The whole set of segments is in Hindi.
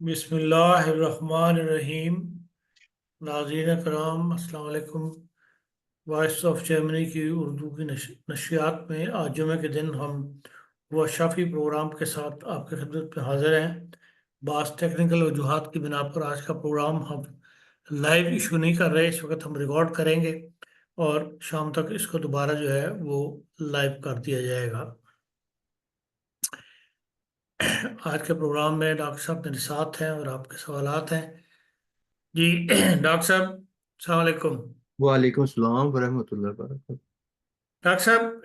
बिस्मिल्लाहिर्रहमानिर्रहीम। नाज़रीन कराम, अस्सलाम वालेकुम। वॉइस ऑफ जर्मनी की उर्दू की नशियात में आज जुमे के दिन हम वह शाफी प्रोग्राम के साथ आपकी खिदमत में हाजिर हैं। बास टेक्निकल वजूहात की बिना पर आज का प्रोग्राम हम लाइव इशू नहीं कर रहे। इस वक्त हम रिकॉर्ड करेंगे और शाम तक इसको दोबारा जो है वो लाइव कर दिया जाएगा। आज के प्रोग्राम में डॉक्टर साहब मेरे साथ हैं और आपके सवालात हैं। जी डॉक्टर साहब, अस्सलाम वालेकुम। वालेकुम सलाम वरहमतुल्लाहि वबरकातुहू। डॉक्टर साहब,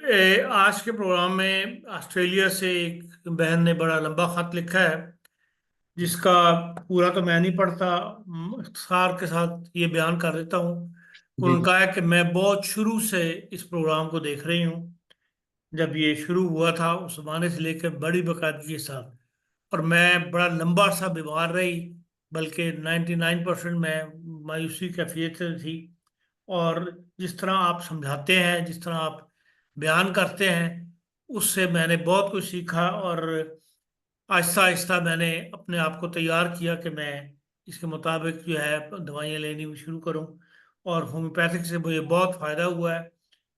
आज के प्रोग्राम में ऑस्ट्रेलिया से एक बहन ने बड़ा लंबा खत लिखा है, जिसका पूरा तो मैं नहीं पढ़ता, इख्तिसार के साथ ये बयान कर देता हूँ। जी उन्होंने जी। कहा है कि मैं बहुत शुरू से इस प्रोग्राम को देख रही हूँ। जब ये शुरू हुआ था उस जमाने से लेकर बड़ी बाकायदगी के साथ, और मैं बड़ा लंबा सा बीमार रही, बल्कि 99% मैं मायूसी कैफियत से थी। और जिस तरह आप समझाते हैं, जिस तरह आप बयान करते हैं, उससे मैंने बहुत कुछ सीखा। और आहिस्ता आहिस्ता मैंने अपने आप को तैयार किया कि मैं इसके मुताबिक जो है दवाइयाँ लेनी भी शुरू करूं। और होम्योपैथिक से मुझे बहुत फ़ायदा हुआ है।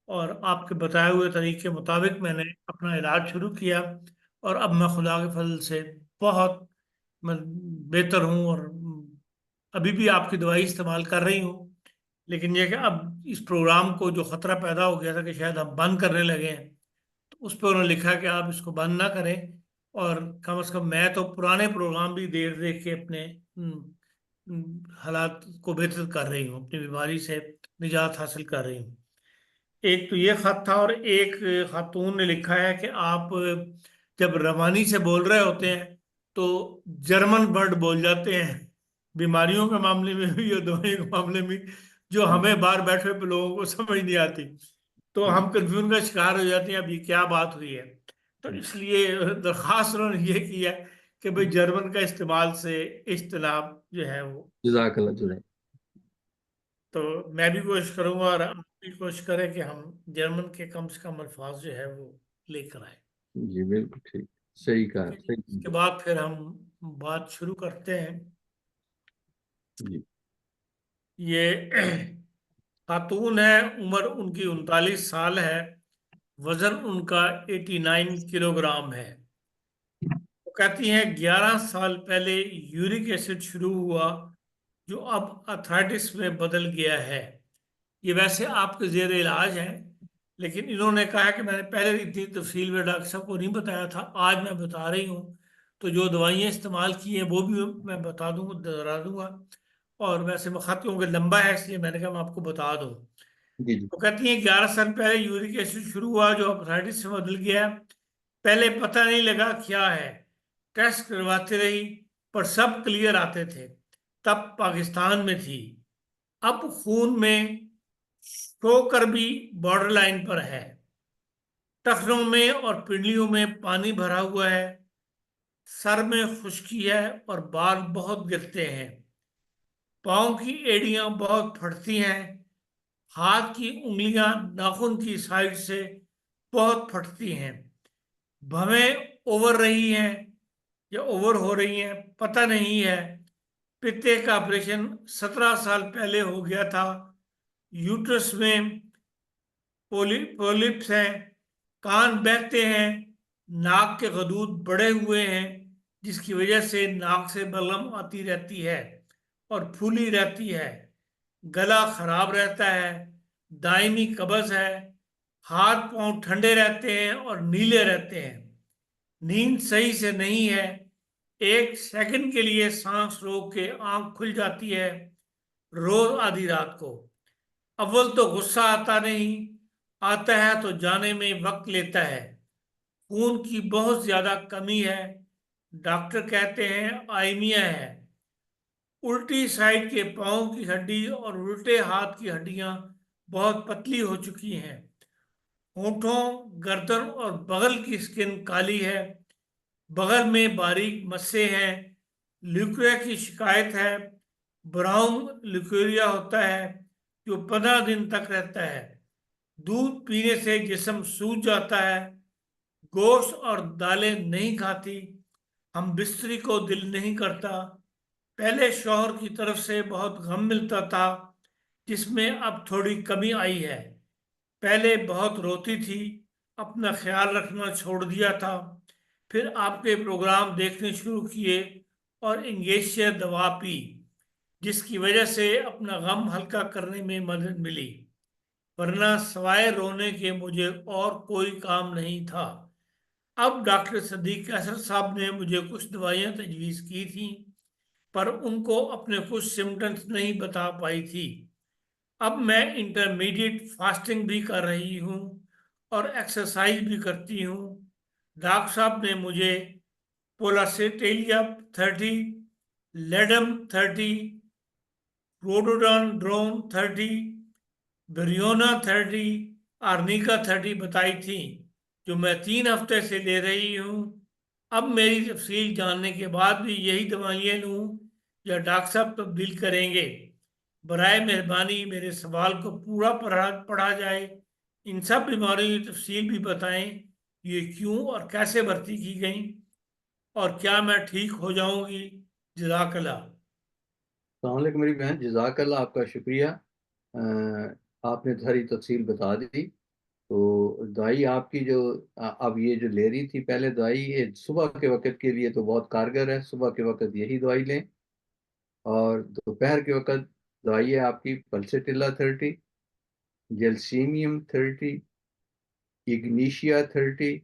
और आपके बताए हुए तरीके के मुताबिक मैंने अपना इलाज शुरू किया। और अब मैं खुदा के फजल से बहुत मैं बेहतर हूँ। और अभी भी आपकी दवाई इस्तेमाल कर रही हूँ। लेकिन यह कि अब इस प्रोग्राम को जो खतरा पैदा हो गया था कि शायद हम बंद करने लगे हैं, तो उस पर उन्होंने लिखा कि आप इसको बंद ना करें। और कम से कम मैं तो पुराने प्रोग्राम भी देख देख के अपने हालात को बेहतर कर रही हूँ, अपनी बीमारी से निजात हासिल कर रही हूँ। एक तो ये खत था, और एक खातून ने लिखा है कि आप जब रवानी से बोल रहे होते हैं तो जर्मन वर्ड बोल जाते हैं, बीमारियों के मामले में भी और दवाइयों के मामले में, जो हमें बाहर बैठे हुए लोगों को समझ नहीं आती। तो हम कंफ्यूजन का शिकार हो जाते हैं, अब ये क्या बात हुई है। तो इसलिए दरखास्त उन्होंने ये की है कि भाई जर्मन का इस्तेमाल से इज्तनाब जो है वो। जज़ाकल्लाह जुज़ाक। तो मैं भी कोशिश करूंगा और आप भी कोशिश करें कि हम जर्मन के कम से कम अल्फाज जो है वो लेकर आए। जी बिल्कुल ठीक। सही ठीक कहा, है जी, सही इसके कहा। बाद फिर हम बात शुरू करते हैं। जी ये खातून है, उम्र उनकी 39 साल है, वजन उनका 89 किलोग्राम है। वो कहती हैं 11 साल पहले यूरिक एसिड शुरू हुआ, जो अब अर्थराइटिस में बदल गया है। ये वैसे आपके जेर इलाज है, लेकिन इन्होंने कहा है कि मैंने पहले इतनी तफसील में डॉक्टर साहब को नहीं बताया था, आज मैं बता रही हूँ। तो जो दवाइयाँ इस्तेमाल की हैं वो भी मैं बता दूंगा, दोहरा दूंगा। और वैसे मैं खत क्योंकि लंबा है इसलिए मैंने कहा मैं आपको बता दूँ। जी जी। वो कहती हैं 11 साल पहले यूरिक एसिड शुरू हुआ, जो अर्थराइटिस से बदल गया। पहले पता नहीं लगा क्या है, टेस्ट करवाते रही, पर सब क्लियर आते थे। तब पाकिस्तान में थी, अब खून में शोकर भी बॉर्डर लाइन पर है। टखनों में और पिंडलियों में पानी भरा हुआ है, सर में खुश्की है और बाल बहुत गिरते हैं। पाँव की एड़ियां बहुत फटती हैं। हाथ की उंगलियां नाखून की साइड से बहुत फटती हैं। भवें ओवर रही हैं या ओवर हो रही हैं, पता नहीं है। पित्ते का ऑपरेशन 17 साल पहले हो गया था। यूट्रस में पोलिप्स हैं। कान बहते हैं। नाक के गदूद बड़े हुए हैं, जिसकी वजह से नाक से बलगम आती रहती है और फूली रहती है। गला खराब रहता है। दायमी कब्ज है। हाथ पांव ठंडे रहते हैं और नीले रहते हैं। नींद सही से नहीं है। 1 सेकंड के लिए सांस रोक के आंख खुल जाती है, रोज आधी रात को। अव्वल तो गुस्सा आता नहीं, आता है तो जाने में वक्त लेता है। खून की बहुत ज्यादा कमी है, डॉक्टर कहते हैं आइमिया है। उल्टी साइड के पांव की हड्डी और उल्टे हाथ की हड्डियां बहुत पतली हो चुकी हैं। होंठों, गर्दन और बगल की स्किन काली है। बगल में बारीक मस्से हैं। ल्यूकेरिया की शिकायत है। ब्राउन ल्यूकेरिया होता है, जो 15 दिन तक रहता है। दूध पीने से जिस्म सूज जाता है। गोश्त और दालें नहीं खाती। हम बिस्तरी को दिल नहीं करता। पहले शौहर की तरफ से बहुत गम मिलता था, जिसमें अब थोड़ी कमी आई है। पहले बहुत रोती थी, अपना ख्याल रखना छोड़ दिया था। फिर आपके प्रोग्राम देखने शुरू किए और इंगेशिया दवा पी, जिसकी वजह से अपना गम हल्का करने में मदद मिली। वरना सवाए रोने के मुझे और कोई काम नहीं था। अब डॉक्टर सदीक असद साहब ने मुझे कुछ दवाइयाँ तजवीज़ की थी, पर उनको अपने कुछ सिम्टम्स नहीं बता पाई थी। अब मैं इंटरमीडिएट फास्टिंग भी कर रही हूँ और एक्सरसाइज भी करती हूँ। डॉक्टर साहब ने मुझे पोलासेटेलिया 30, लेडम 30, रोडोडोन 30, ब्रियोना 30, आर्निका 30 बताई थी, जो मैं 3 हफ्ते से ले रही हूँ। अब मेरी तफसील जानने के बाद भी यही दवाइयाँ लूँ या डॉक्टर साहब तब्दील करेंगे? बराए मेहरबानी मेरे सवाल को पूरा पढ़ा पढ़ा जाए। इन सब बीमारियों की तफसील भी बताएं, ये क्यों और कैसे भर्ती की गई, और क्या मैं ठीक हो जाऊंगी? जज़ाकल्लाह। अस्सलाम वालेकुम मेरी बहन, जज़ाकल्लाह, आपका शुक्रिया। आपने सारी तफसील बता दी। तो दवाई आपकी जो अब ये जो ले रही थी पहले दवाई, ये सुबह के वक्त के लिए तो बहुत कारगर है। सुबह के वक्त यही दवाई लें। और दोपहर के वक्त दवाई है आपकी पल्सेटिला 30, जेलसीमियम 30, इग्निशिया 30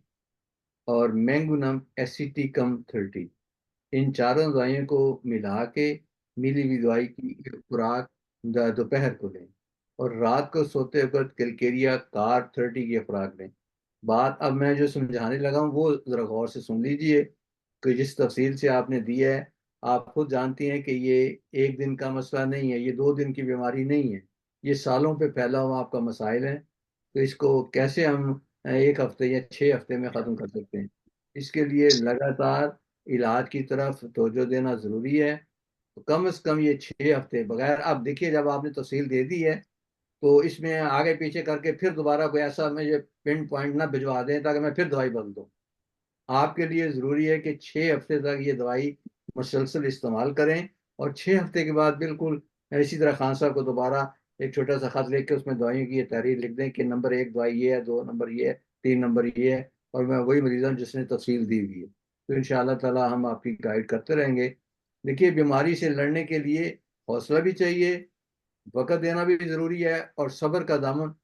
और मैंगोनम एसिटिकम 30। इन चारों दवाइयों को मिला के मिली हुई दवाई की एक खुराक दोपहर को लें। और रात को सोते वक्त कैलकेरिया कार 30 की खुराक लें। बात अब मैं जो समझाने लगा हूँ वो जरा गौर से सुन लीजिए कि जिस तफसील से आपने दी है। आप खुद जानती हैं कि ये एक दिन का मसला नहीं है, ये 2 दिन की बीमारी नहीं है, ये सालों पे फैला हुआ आपका मसाइल है। तो इसको कैसे हम एक हफ्ते या 6 हफ्ते में ख़त्म कर सकते हैं? इसके लिए लगातार इलाज की तरफ तवज्जो देना ज़रूरी है। तो कम से कम ये 6 हफ्ते बगैर, अब देखिए जब आपने तफसील दे दी है तो इसमें आगे पीछे करके फिर दोबारा कोई ऐसा मुझे पिन पॉइंट ना भिजवा दें ताकि मैं फिर दवाई बदल दूँ। आपके लिए ज़रूरी है कि 6 हफ्ते तक ये दवाई मुसलसल इस्तेमाल करें। और 6 हफ्ते के बाद बिल्कुल इसी तरह खान साहब को दोबारा एक छोटा सा खत लिख के उसमें दवाइयों की ये तहरीर लिख दें कि नंबर 1 दवाई ये है, 2 नंबर ये है, 3 नंबर ये है। और मैं वही मरीज़ हूँ जिसने तफसील दी हुई है। तो इंशाअल्लाह ताला हम आपकी गाइड करते रहेंगे। देखिए बीमारी से लड़ने के लिए हौसला भी चाहिए, वक़्त देना भी ज़रूरी है और सब्र का दामन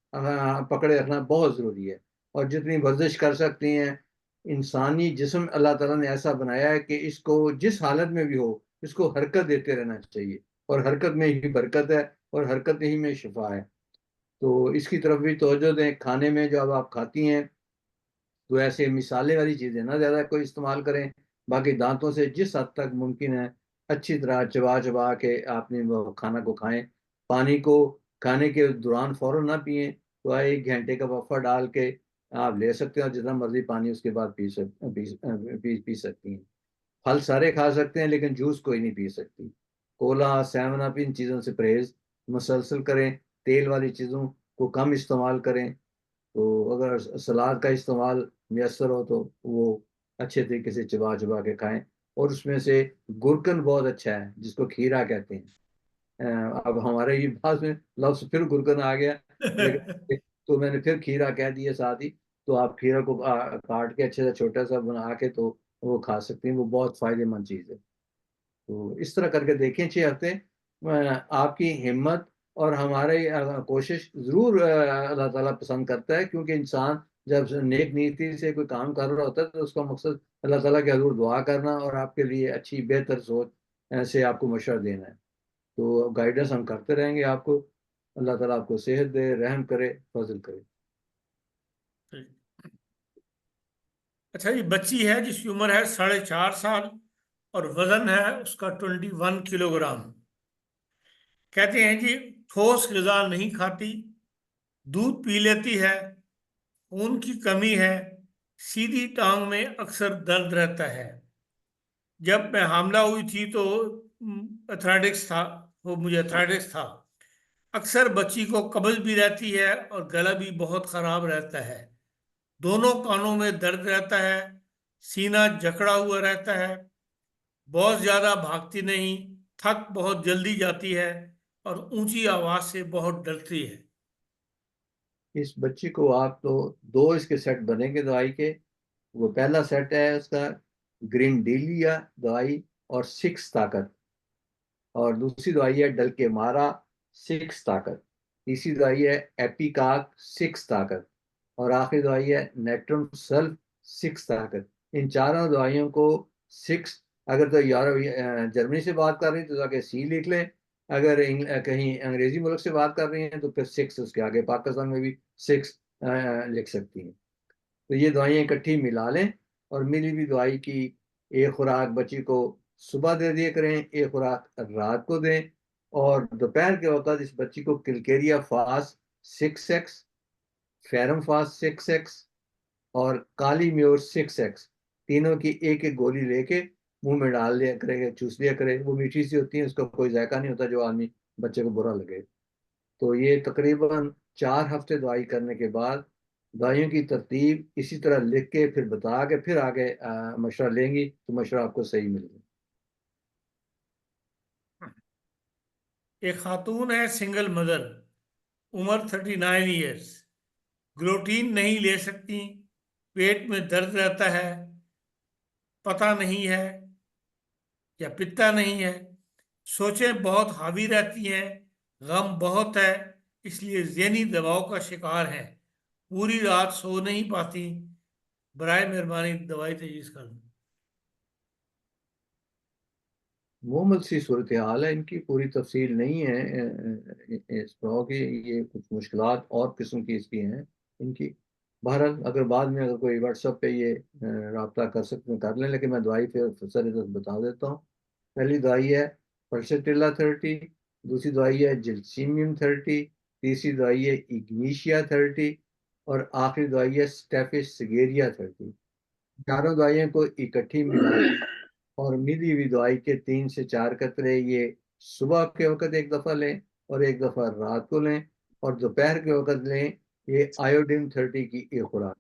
पकड़े रखना बहुत ज़रूरी है। और जितनी वर्जिश कर सकती हैं, इंसानी जिस्म अल्लाह ताला ने ऐसा बनाया है कि इसको जिस हालत में भी हो, इसको हरकत देते रहना चाहिए। और हरकत में ही बरकत है और हरकत ही में शिफा है। तो इसकी तरफ भी तवज्जो दें। खाने में जो अब आप खाती हैं, तो ऐसे मिसाले वाली चीज़ें ना ज़्यादा कोई इस्तेमाल करें। बाकी दांतों से जिस हद तक मुमकिन है अच्छी तरह चबा चबा के आपने वो खाना को खाएं। पानी को खाने के दौरान फ़ौरन ना पिएं। तो 1 घंटे का वफ़ा डाल के आप ले सकते हैं और जितना मर्जी पानी उसके बाद पी सकती हैं। फल सारे खा सकते हैं लेकिन जूस कोई नहीं पी सकती। कोला, सेवन अप इन चीज़ों से परहेज़ मुसलसल करें। तेल वाली चीज़ों को कम इस्तेमाल करें। तो अगर सलाद का इस्तेमाल मैसर हो तो वो अच्छे तरीके से चबा चबा के खाएं। और उसमें से गुरकन बहुत अच्छा है जिसको खीरा कहते हैं। अब हमारे ये पास में लफ्ज़ फिर गुरकन आ गया, लेकिन तो मैंने फिर खीरा कह दिया साथ ही। तो आप खीरा को काट के अच्छे से छोटा सा बना के तो वो खा सकते हैं, वो बहुत फ़ायदेमंद चीज़ है। तो इस तरह करके देखें 6 हफ्ते। आपकी हिम्मत और हमारी कोशिश ज़रूर अल्लाह ताला पसंद करता है, क्योंकि इंसान जब नेक नीति से कोई काम कर रहा होता है तो उसका मकसद अल्लाह ताला के हज़ूर दुआ करना और आपके लिए अच्छी बेहतर सोच से आपको मशवरा देना है। तो गाइडेंस हम करते रहेंगे आपको। अल्लाह ताला आपको सेहत दे, रहम करे, फज़ल करे। अच्छा, ये बच्ची है जिसकी उम्र है 4.5 साल और वजन है उसका 21 किलोग्राम। कहते हैं जी, ठोस ग़िज़ा नहीं खाती, दूध पी लेती है, खून की कमी है, सीधी टांग में अक्सर दर्द रहता है। जब मैं हामला हुई थी तो एथलेटिक्स था, वो मुझे एथलेटिक्स था। अक्सर बच्ची को कब्ज भी रहती है और गला भी बहुत खराब रहता है। दोनों कानों में दर्द रहता है, सीना जकड़ा हुआ रहता है, बहुत ज्यादा भागती नहीं, थक बहुत जल्दी जाती है और ऊंची आवाज से बहुत डरती है। इस बच्ची को आप तो दो इसके सेट बनेंगे दवाई के। वो पहला सेट है उसका ग्रिंडेलिया दवाई और सिक्स ताकत, और दूसरी दवाई है डल के मारा सिक्स ताकत, तीसरी दवाई है एपिकाक सिक्स ताकत, और आखिरी दवाई है नेट्रम सल्फ सिक्स ताकत। इन चारों दवाइयों को सिक्स, अगर तो जर्मनी से बात कर रही हैं तो जाके सी लिख लें, अगर कहीं अंग्रेजी मुल्क से बात कर रही हैं तो फिर सिक्स उसके आगे, पाकिस्तान में भी सिक्स लिख सकती हैं। तो ये दवाइयाँ इकट्ठी मिला लें, और मिली हुई दवाई की एक खुराक बच्ची को सुबह दे दिया करें, एक खुराक रात को दें, और दोपहर के वक्त इस बच्ची को किलकेरिया fast 6x, ferrum fast 6x और काली म्योर 6x, तीनों की एक एक गोली लेके मुंह में डाल लिया करेगा, चूस लिया करे। वो मीठी सी होती है, उसका कोई जायका नहीं होता जो आदमी बच्चे को बुरा लगे। तो ये तकरीबन 4 हफ्ते दवाई करने के बाद दवाइयों की तरतीब इसी तरह लिख के फिर बता के फिर आगे मशवरा लेंगी तो मशवरा आपको सही मिलेगा। एक खातून है, सिंगल मदर, उम्र 39 ईयर्स, ग्लोटीन नहीं ले सकती, पेट में दर्द रहता है, पता नहीं है या पित्ता नहीं है, सोचें बहुत हावी रहती हैं, गम बहुत है, इसलिए ज़हनी दबाव का शिकार है, पूरी रात सो नहीं पाती, बराए मेहरबानी दवाई तजवीज़ कर दो। मुहम्मद सी सूरत हाल है, इनकी पूरी तफसील नहीं है इस प्रॉ की। ये कुछ मुश्किलात और किस्म की इसकी हैं इनकी। बहरहाल अगर बाद में अगर कोई व्हाट्सएप पे ये रब्ता कर सकते हैं कर लें, लेकिन मैं दवाई फिर सर बता देता हूँ। पहली दवाई है परसेटिला 30, दूसरी दवाई है जिलसीमियम 30, तीसरी दवाई है इग्नीशिया 30, और आखिरी दवाई है स्टेफिस सिगेरिया 30। चारों दवाइयों को इकट्ठी मिला के और मिली हुई दवाई के 3 से 4 कतरे ये सुबह के वक्त एक दफ़ा लें और एक दफ़ा रात को लें, और दोपहर के वक्त लें ये आयोडीन 30 की एक खुराक।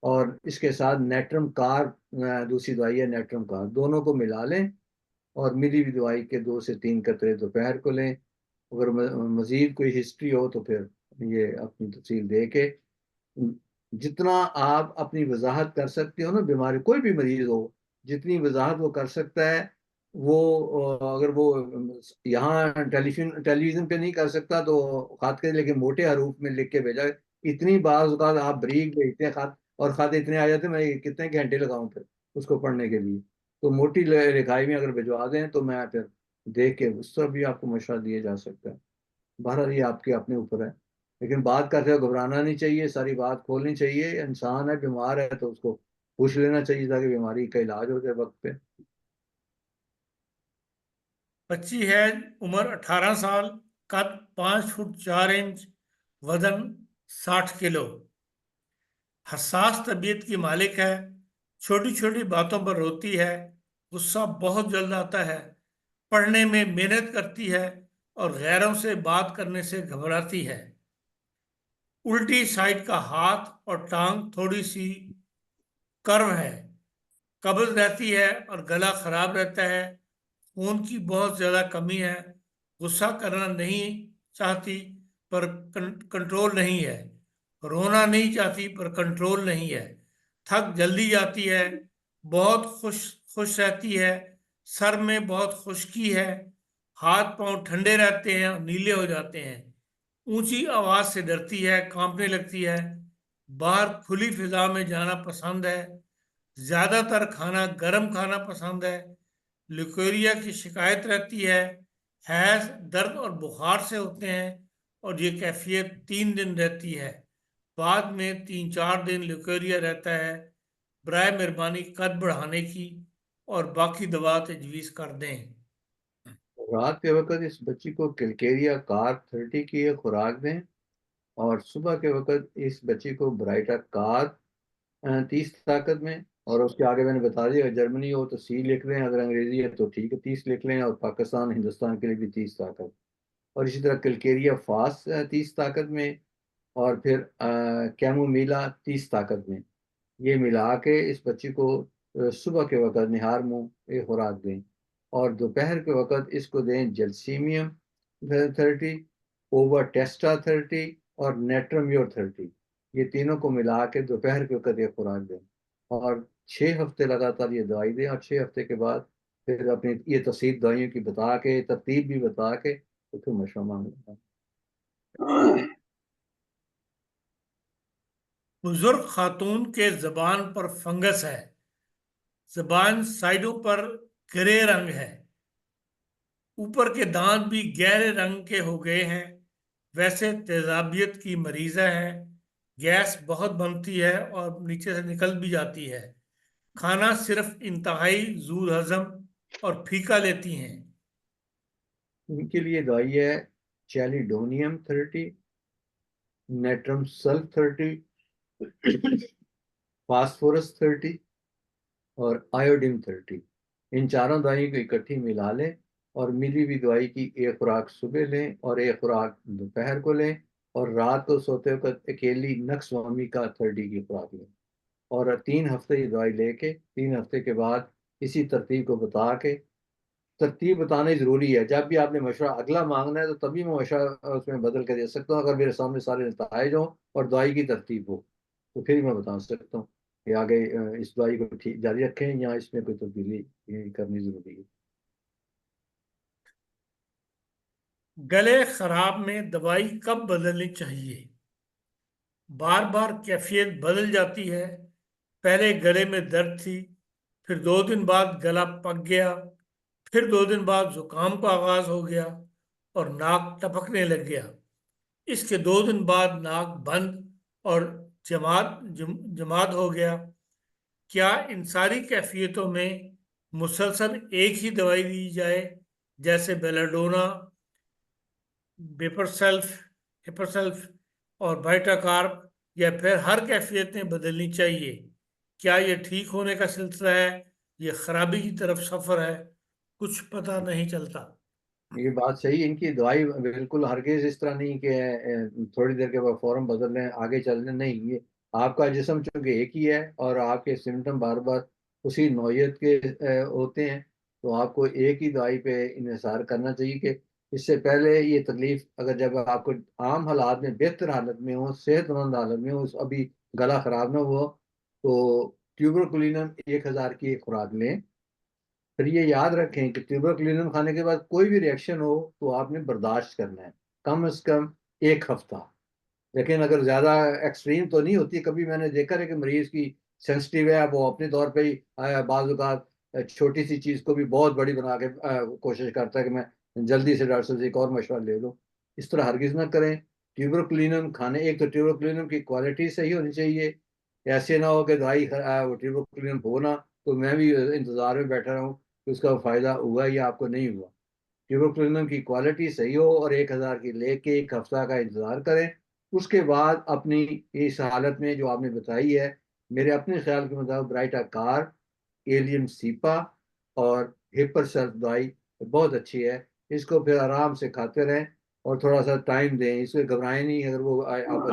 और इसके साथ नेट्रम कार दूसरी दवाई है नेट्रम कार, दोनों को मिला लें और मिली हुई दवाई के 2 से 3 कतरे दोपहर को लें। अगर मजीद कोई हिस्ट्री हो तो फिर ये अपनी तफसील दे के जितना आप अपनी वजाहत कर सकते हो ना, बीमारी कोई भी मरीज हो जितनी वजाहत वो कर सकता है वो, अगर वो यहाँ टेलीविजन पे नहीं कर सकता तो खात के लेकिन मोटे हरूफ में लिख के भेजा। इतनी बार औक़ात आप बरीक भेजते हैं खात, और खाते इतने आ जाते हैं, मैं कितने घंटे लगाऊं फिर उसको पढ़ने के लिए। तो मोटी लिखाई में अगर भिजवा दें तो मैं फिर देख के उस तरफ भी आपको मशवरा दिया जा सकता है। बहरहाल ये आपके अपने ऊपर है, लेकिन बात करते हो घबराना नहीं चाहिए, सारी बात खोलनी चाहिए। इंसान है, बीमार है तो उसको पूछ लेना चाहिए ताकि बीमारी का इलाज हो जाए वक्त पे। बच्ची है, उम्र 18 साल, कद 5 फुट 4 इंच, वजन 60 किलो, हसास तबीयत की मालिक है, छोटी छोटी बातों पर रोती है, गुस्सा बहुत जल्द आता है, पढ़ने में मेहनत करती है और गैरों से बात करने से घबराती है, उल्टी साइड का हाथ और टांग थोड़ी सी कर्व है, कब्ज रहती है और गला खराब रहता है, खून की बहुत ज्यादा कमी है, गुस्सा करना नहीं चाहती पर कंट्रोल नहीं है, रोना नहीं चाहती पर कंट्रोल नहीं है, थक जल्दी जाती है, बहुत खुश खुश रहती है, सर में बहुत खुश्की है, हाथ पांव ठंडे रहते हैं और नीले हो जाते हैं, ऊंची आवाज से डरती है, कांपने लगती है, बाहर खुली फिजा में जाना पसंद है, ज्यादातर खाना गर्म खाना पसंद है, ल्यूकेरिया की शिकायत रहती है, हैज दर्द और बुखार से होते हैं और ये कैफियत 3 दिन रहती है, बाद में 3-4 दिन ल्यूकेरिया रहता है, बराए मेहरबानी कद बढ़ाने की और बाकी दवा तजवीज़ कर दें। रात के वक्त इस बच्ची को किलकेरिया कार 30 की एक खुराक दें, और सुबह के वक्त इस बच्ची को ब्राइटा कार 30 ताकत में, और उसके आगे मैंने बता दिया अगर जर्मनी हो तो सी लिख लें, अगर अंग्रेजी है तो ठीक है 30 लिख लें, और पाकिस्तान हिंदुस्तान के लिए भी 30 ताकत। और इसी तरह किलकेरिया फास्ट 30 ताकत में, और फिर कैमोमिला 30 ताकत में। ये मिला के इस बच्ची को सुबह के वक्त निहार मुंह ये खुराक दें। और दोपहर के वक्त इसको दें जलसीमियम 30, ओवाटेस्टा 30 और नेट्रम्योर 30। ये तीनों को मिला के दोपहर के वक्त ये खुराक दें और 6 हफ्ते लगातार ये दवाई दें, और 6 हफ्ते के बाद फिर अपनी ये तसीब दवाइयों की बता के, तरतीब भी बता के, तो फिर मशवरा मांग लेना। बुजुर्ग खातून के जबान पर फंगस है, जबान साइडों पर ग्रे रंग है, ऊपर के दांत भी गहरे रंग के हो गए हैं, वैसे तेजाबियत की मरीजा है, गैस बहुत बनती है और नीचे से निकल भी जाती है, खाना सिर्फ इंतहाई जूल हजम और फीका लेती हैं। इनके लिए दवाई है चैलिडोनियम 30, नेट्रम सल्फ 30, फास्फोरस 30 और आयोडीन 30। इन चारों दवाइयों को इकट्ठी मिला लें और मिली हुई दवाई की एक खुराक सुबह लें और एक खुराक दोपहर को लें, और रात को सोते वक्त अकेली नक्सवामी का 30 की खुराक लें, और 3 हफ्ते ये दवाई लेके 3 हफ्ते के बाद इसी तरतीब को बता के, तरतीब बताना ज़रूरी है। जब भी आपने मशवरा अगला मांगना है तो तभी मैं मशवरा उसमें बदल के दे सकता हूँ, अगर मेरे सामने सारे नताइज हों और दवाई की तरतीब हो, तो फिर मैं बता सकता हूँ कि आगे इस दवाई को ठीक जारी रखें या इसमें कोई तब्दीली करनी ज़रूरी है। गले खराब में दवाई कब बदलनी चाहिए? बार बार कैफियत बदल जाती है, पहले गले में दर्द थी, फिर 2 दिन बाद गला पक गया, फिर 2 दिन बाद जुकाम का आगाज हो गया और नाक टपकने लग गया, इसके 2 दिन बाद नाक बंद और जमात हो गया। क्या इन सारी कैफियतों में मुसलसल एक ही दवाई दी जाए, जैसे बेलाडोना, बेपरसेल्फ, हिपरसेल्फ और बाइटाकार्ब, या फिर हर कैफियत में बदलनी चाहिए? क्या ये ठीक होने का सिलसिला है, ये खराबी की तरफ सफर है? कुछ पता नहीं चलता। ये बात सही है, इनकी दवाई बिल्कुल हरगिज इस तरह नहीं कि थोड़ी देर के बाद फौरन बदल लें आगे चल लें, नहीं। ये आपका जिस्म चूंकि एक ही है और आपके सिम्टम बार बार उसी नौयत के होते हैं, तो आपको एक ही दवाई पे इन्हिसार करना चाहिए कि इससे पहले ये तकलीफ अगर जब आपको आम हालात में बेहतर हालत में हो, सेहतमंद हालत में हो, अभी गला खराब ना हो, तो ट्यूबरकुलिनम 1,000 की एक खुराक लें। फिर ये याद रखें कि ट्यूबरकुलिनम खाने के बाद कोई भी रिएक्शन हो तो आपने बर्दाश्त करना है, कम से कम 1 हफ्ता। लेकिन अगर ज़्यादा एक्सट्रीम तो नहीं होती, कभी मैंने देखा है कि मरीज की सेंसिटिव है, वो अपने तौर पे ही बाज़ औक़ात छोटी सी चीज़ को भी बहुत बड़ी बना के कोशिश करता है कि मैं जल्दी से डॉक्टर साहब से एक और मशवरा ले लूँ। इस तरह हरगिज़ ना करें। ट्यूबरकुलिनम खाने, एक तो ट्यूबरकुलिनम की क्वालिटी सही होनी चाहिए, ऐसे ना हो कि दवाई वो ट्यूबरकुलिनम हो ना, तो मैं भी इंतज़ार में बैठा रहूँ कि उसका फ़ायदा हुआ या आपको नहीं हुआ। ट्यूबरकुलिनम की क्वालिटी सही हो और 1,000 की लेके 1 हफ्ता का इंतज़ार करें। उसके बाद अपनी इस हालत में जो आपने बताई है, मेरे अपने ख्याल के मुताबिक ब्राइटा कार, एलियम सीपा और हिपर सेल्फ दवाई बहुत अच्छी है। इसको फिर आराम से खाते रहें और थोड़ा सा टाइम दें, इसमें घबराएं नहीं। अगर वो आप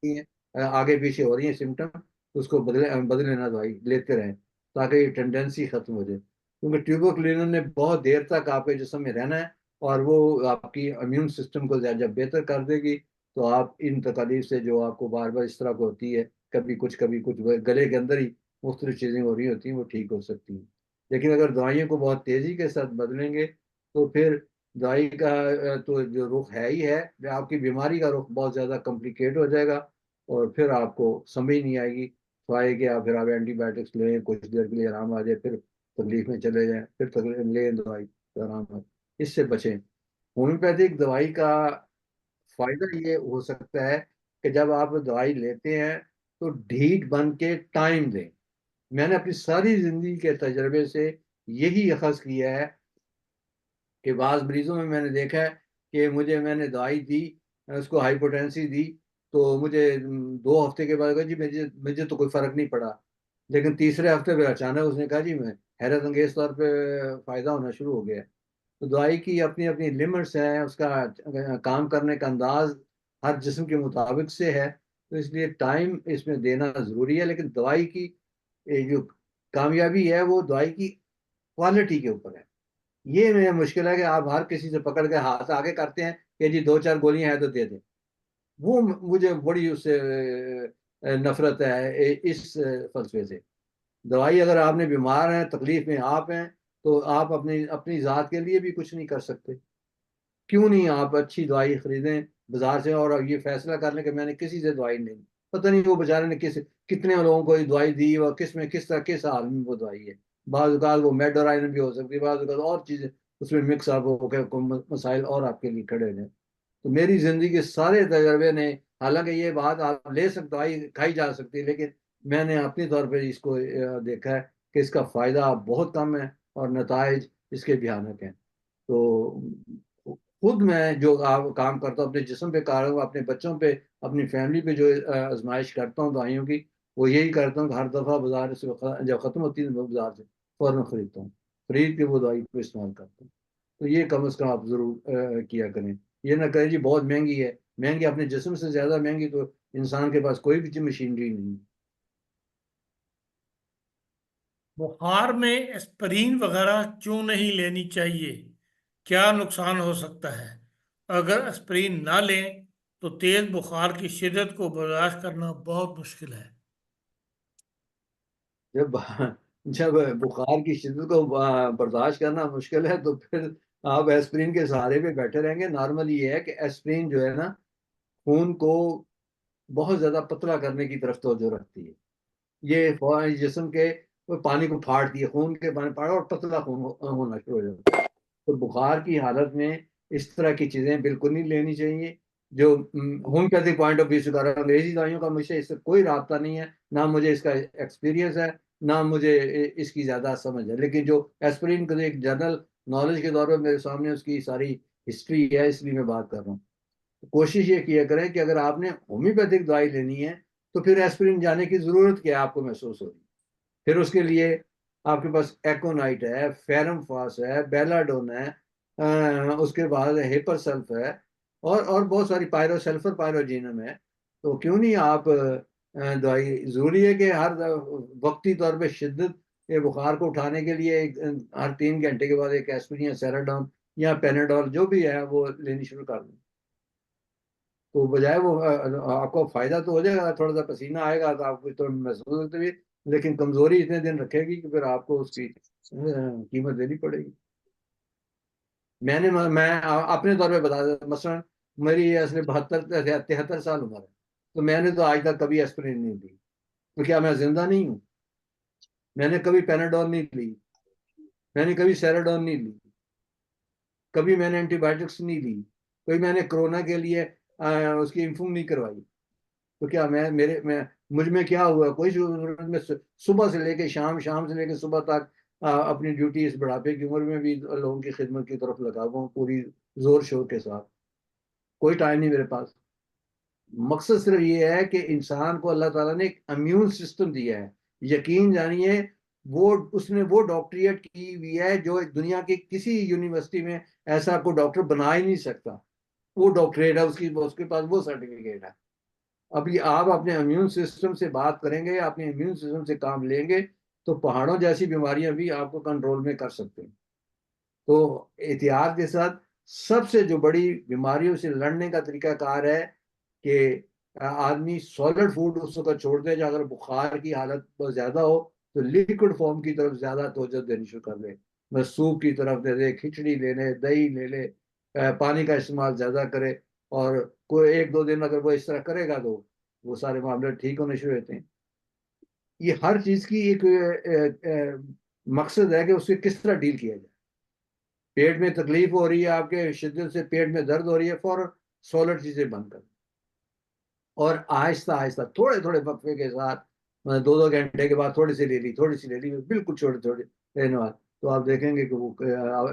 हैं, आगे पीछे हो रही है सिम्टम, तो उसको बदले ना, दवाई लेते रहें ताकि ये टेंडेंसी खत्म हो जाए, क्योंकि ट्यूबरकुलिन ने बहुत देर तक आपके जिस्म में रहना है और वो आपकी इम्यून सिस्टम को जब बेहतर कर देगी, तो आप इन तकलीफ से जो आपको बार बार इस तरह को होती है, कभी कुछ गले के अंदर ही मुख्तलिफ चीज़ें हो रही होती हैं, वो ठीक हो सकती हैं। लेकिन अगर दवाइयों को बहुत तेज़ी के साथ बदलेंगे तो फिर दवाई का तो जो रुख है ही है, आपकी बीमारी का रुख बहुत ज़्यादा कॉम्प्लिकेट हो जाएगा और फिर आपको समझ नहीं आएगी। तो आए कि आप फिर आप एंटीबायोटिक्स लें, कुछ देर के लिए आराम आ जाए, फिर तकलीफ में चले जाएं, फिर तकलीफ लें दवाई तो आराम आए। इससे बचें। होम्योपैथिक दवाई का फायदा ये हो सकता है कि जब आप दवाई लेते हैं तो ढीठ बन के टाइम दें। मैंने अपनी सारी जिंदगी के तजर्बे से यही अखज़ किया है कि बाज़ मरीजों में मैंने देखा है कि मैंने दवाई दी, उसको हाइपोटेंसी दी, तो मुझे 2 हफ्ते के बाद कहा जी मुझे मुझे तो कोई फ़र्क नहीं पड़ा। लेकिन तीसरे हफ्ते पे अचानक उसने कहा जी मैं हैरत अंगेज तौर पे फ़ायदा होना शुरू हो गया। तो दवाई की अपनी अपनी लिमिट्स हैं, उसका काम करने का अंदाज हर जिस्म के मुताबिक से है, तो इसलिए टाइम इसमें देना ज़रूरी है। लेकिन दवाई की जो कामयाबी है वो दवाई की क्वालिटी के ऊपर है। ये मेरा मुश्किल है कि आप हर किसी से पकड़ के हाथ आगे करते हैं कि जी 2-4 गोलियां हैं तो दे दें। वो मुझे बड़ी उससे नफरत है इस फलसफे से। दवाई, अगर आपने बीमार हैं, तकलीफ में आप हैं, तो आप अपनी अपनी जात के लिए भी कुछ नहीं कर सकते। क्यों नहीं आप अच्छी दवाई खरीदें बाजार से, और ये फैसला कर लें कि मैंने किसी से दवाई नहीं। पता नहीं वो बेचारे ने कितने लोगों को ये दवाई दी और किस में किस तरह किस हाल में वो दवाई है। बाज़ औक़ात वो मेडोराइन भी हो सकती है, बाज़ औक़ात और चीज़ें उसमें मिक्स अप होकर मसाइल और आपके लिए खड़े हैं। तो मेरी जिंदगी के सारे तजर्बे ने, हालांकि ये बात आप ले सकते, दवाई खाई जा सकती है, लेकिन मैंने अपने तौर पे इसको देखा है कि इसका फायदा बहुत कम है और नताइज इसके भयानक हैं। तो खुद मैं जो काम करता हूँ अपने जिस्म पे कर रहा हूँ, अपने बच्चों पे, अपनी फैमिली पे जो आजमाइश करता हूँ दवाइयों की, वो यही करता हूँ कि हर दफ़ा बाजार से जब ख़त्म होती है तो बाजार से फ़ौरन ख़रीदता हूँ, खरीद के वो दवाई को इस्तेमाल करता हूँ। तो ये कम से कम आप ज़रूर किया करें। ये ना करें जी बहुत महंगी है, महंगी अपने जिस्म से ज़्यादा महंगी तो इंसान के पास कोई भी मशीनरी नहीं है। बुखार में एस्पिरिन वगैरह क्यों नहीं लेनी चाहिए? क्या नुकसान हो सकता है? अगर एस्पिरिन ना लें तो तेज बुखार की शिद्दत को बर्दाश्त करना बहुत मुश्किल है। जब जब बुखार की शिद्दत को बर्दाश्त करना मुश्किल है तो फिर आप एस्पिरिन के सहारे पे बैठे रहेंगे। नॉर्मल ये है कि एस्पिरिन जो है ना, खून को बहुत ज्यादा पतला करने की तरफ तवज्जो रखती है। ये जिस्म के वो पानी को फाड़ती है, खून के पानी फाड़ और पतला खून होना शुरू हो जाता है। तो बुखार की हालत में इस तरह की चीजें बिल्कुल नहीं लेनी चाहिए। जो होम्योपैथिक पॉइंट ऑफ व्यू से कर रहा हूँ, अंग्रेजी दवाइयों का मुझे इससे कोई रास्ता नहीं है, ना मुझे इसका एक्सपीरियंस है, ना मुझे इसकी ज्यादा समझ है। लेकिन जो एस्पिरिन को एक जनरल नॉलेज के तौर पर मेरे सामने उसकी सारी हिस्ट्री है, इसलिए मैं बात कर रहा हूँ। कोशिश ये किया करें कि अगर आपने होम्योपैथिक दवाई लेनी है तो फिर एस्पिरिन जाने की जरूरत क्या आपको महसूस होगी। फिर उसके लिए आपके पास एकोनाइट है, फेरम फास है, बेलाडोन है, उसके बाद हेपर सल्फ है, और बहुत सारी पायरोसल्फर पायरोजिनम है। तो क्यों नहीं आप दवाई, जरूरी है कि हर वक्ती तौर पे शिद्दत ये बुखार को उठाने के लिए हर 3 घंटे के बाद एक एस्पिरिन या सेराडोन या पेनाडोल जो भी है वो लेनी शुरू कर दें। तो बजाय वो आपको फायदा तो हो जाएगा, थोड़ा सा पसीना आएगा तो आपको तो महसूस होती है, लेकिन कमजोरी इतने दिन रखेगी कि फिर आपको उसकी कीमत देनी पड़ेगी। मैं अपने तौर पे बता देता, मसलन मेरी असले 72 73 साल उम्र है, तो मैंने तो आज तक कभी एस्पिरिन नहीं ली। तो क्या मैं जिंदा नहीं हूँ? मैंने कभी पेनाडोल नहीं ली, मैंने कभी सेराडोन नहीं ली, कभी मैंने एंटीबायोटिक्स नहीं ली, कभी मैंने कोरोना के लिए उसकी इंफूम नहीं करवाई। तो क्या मैं मुझ में क्या हुआ? कोई जरूरत में सुबह से लेके शाम, शाम से लेके सुबह तक अपनी ड्यूटी इस बुढ़ापे की उम्र में भी लोगों की खिदमत की तरफ लगा हुआ हूँ पूरी जोर शोर के साथ। कोई टाइम नहीं मेरे पास। मकसद सिर्फ ये है कि इंसान को अल्लाह ताला ने एक इम्यून सिस्टम दिया है। यकीन जानिए, वो उसने वो डॉक्टरेट की हुई है जो दुनिया की किसी यूनिवर्सिटी में ऐसा कोई डॉक्टर बना ही नहीं सकता। वो डॉक्टरेट है उसकी, उसके पास वो सर्टिफिकेट है। अभी आप अपने इम्यून सिस्टम से बात करेंगे, अपने इम्यून सिस्टम से काम लेंगे, तो पहाड़ों जैसी बीमारियां भी आपको कंट्रोल में कर सकते हैं। तो एहतियात के साथ सबसे जो बड़ी बीमारियों से लड़ने का तरीकाकार है कि आदमी सॉलिड फूड उस वक्त छोड़ दे, अगर बुखार की हालत बहुत ज्यादा हो तो लिक्विड फॉर्म की तरफ ज्यादा तवज्जो देनी शुरू कर दे। बस सूप की तरफ दे दे, खिचड़ी ले ले, दही ले ले, पानी का इस्तेमाल ज्यादा करे। और कोई 1-2 दिन अगर वो इस तरह करेगा तो वो सारे मामले ठीक होने शुरू होते हैं। ये हर चीज की एक मकसद है कि उससे किस तरह डील किया जाए। पेट में तकलीफ हो रही है आपके, शिद्दत से पेट में दर्द हो रही है, फौरन सॉलिड चीजें बंद कर, और आहिस्ता आहिस्ता थोड़े थोड़े वक्फे के साथ, मतलब 2-2 घंटे के बाद थोड़ी सी ले ली, थोड़ी सी ले ली, बिल्कुल छोटे छोटे लेने वाले, तो आप देखेंगे कि वो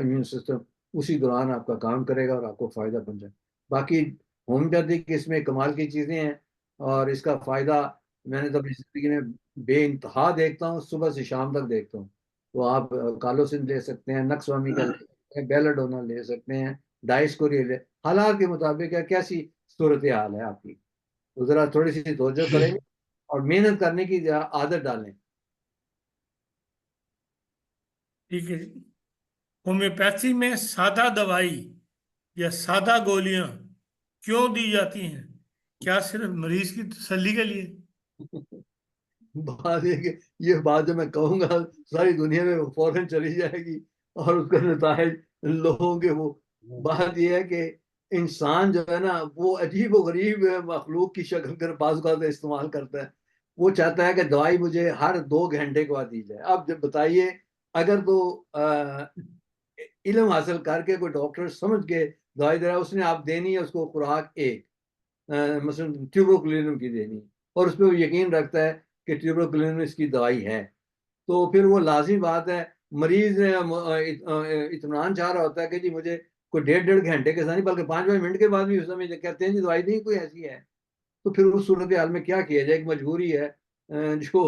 इम्यून सिस्टम उसी दौरान आपका काम करेगा और आपको फायदा पहुंचे। बाकी होम्योपैथिक इसमें कमाल की चीजें हैं, और इसका फायदा मैंने तो अपनी जिंदगी में बेइंतहा देखता हूँ, सुबह से शाम तक देखता हूँ। तो आप कालोसिन ले सकते हैं, नक्सवामी का ले सकते हैं, बेलाडोना ले सकते हैं, डाइस्कोरिया ले, हालात के मुताबिक है कैसी सूरत हाल है आपकी। तो जरा थोड़ी सी तवज्जो करेंगे और मेहनत करने की आदत डालें। ठीक है जी। होम्योपैथी में सादा दवाई या सादा गोलियां क्यों दी जाती हैं? क्या सिर्फ मरीज की तसल्ली के लिए? बात ये कि ये बात जो मैं कहूंगा सारी दुनिया में फौरन चली जाएगी और उसका नताज लोगों के वो। बात ये है कि इंसान जो है ना वो अजीब व गरीब मखलूक की शक्ल कर बाज़ औक़ात इस्तेमाल करता है। वो चाहता है कि दवाई मुझे हर 2 घंटे के बाद दी जाए। अब जब बताइए, अगर तो इल्म हासिल करके कोई डॉक्टर समझ के दवाई दे रहा है, उसने आप देनी है उसको खुराक एक, मसलन ट्यूबरकुलिन की देनी है, और उस पर वो यकीन रखता है कि ट्यूबरकुलिन इसकी दवाई है, तो फिर वो लाजिम बात है मरीज इत्मीनान चाह रहा होता है कि जी मुझे कोई 1.5 घंटे के साथ नहीं बल्कि 5 5 मिनट के बाद भी उस समय कहते हैं जी दवाई नहीं कोई ऐसी है। तो फिर उस सूरत हाल में क्या किया जाए, एक मजबूरी है जो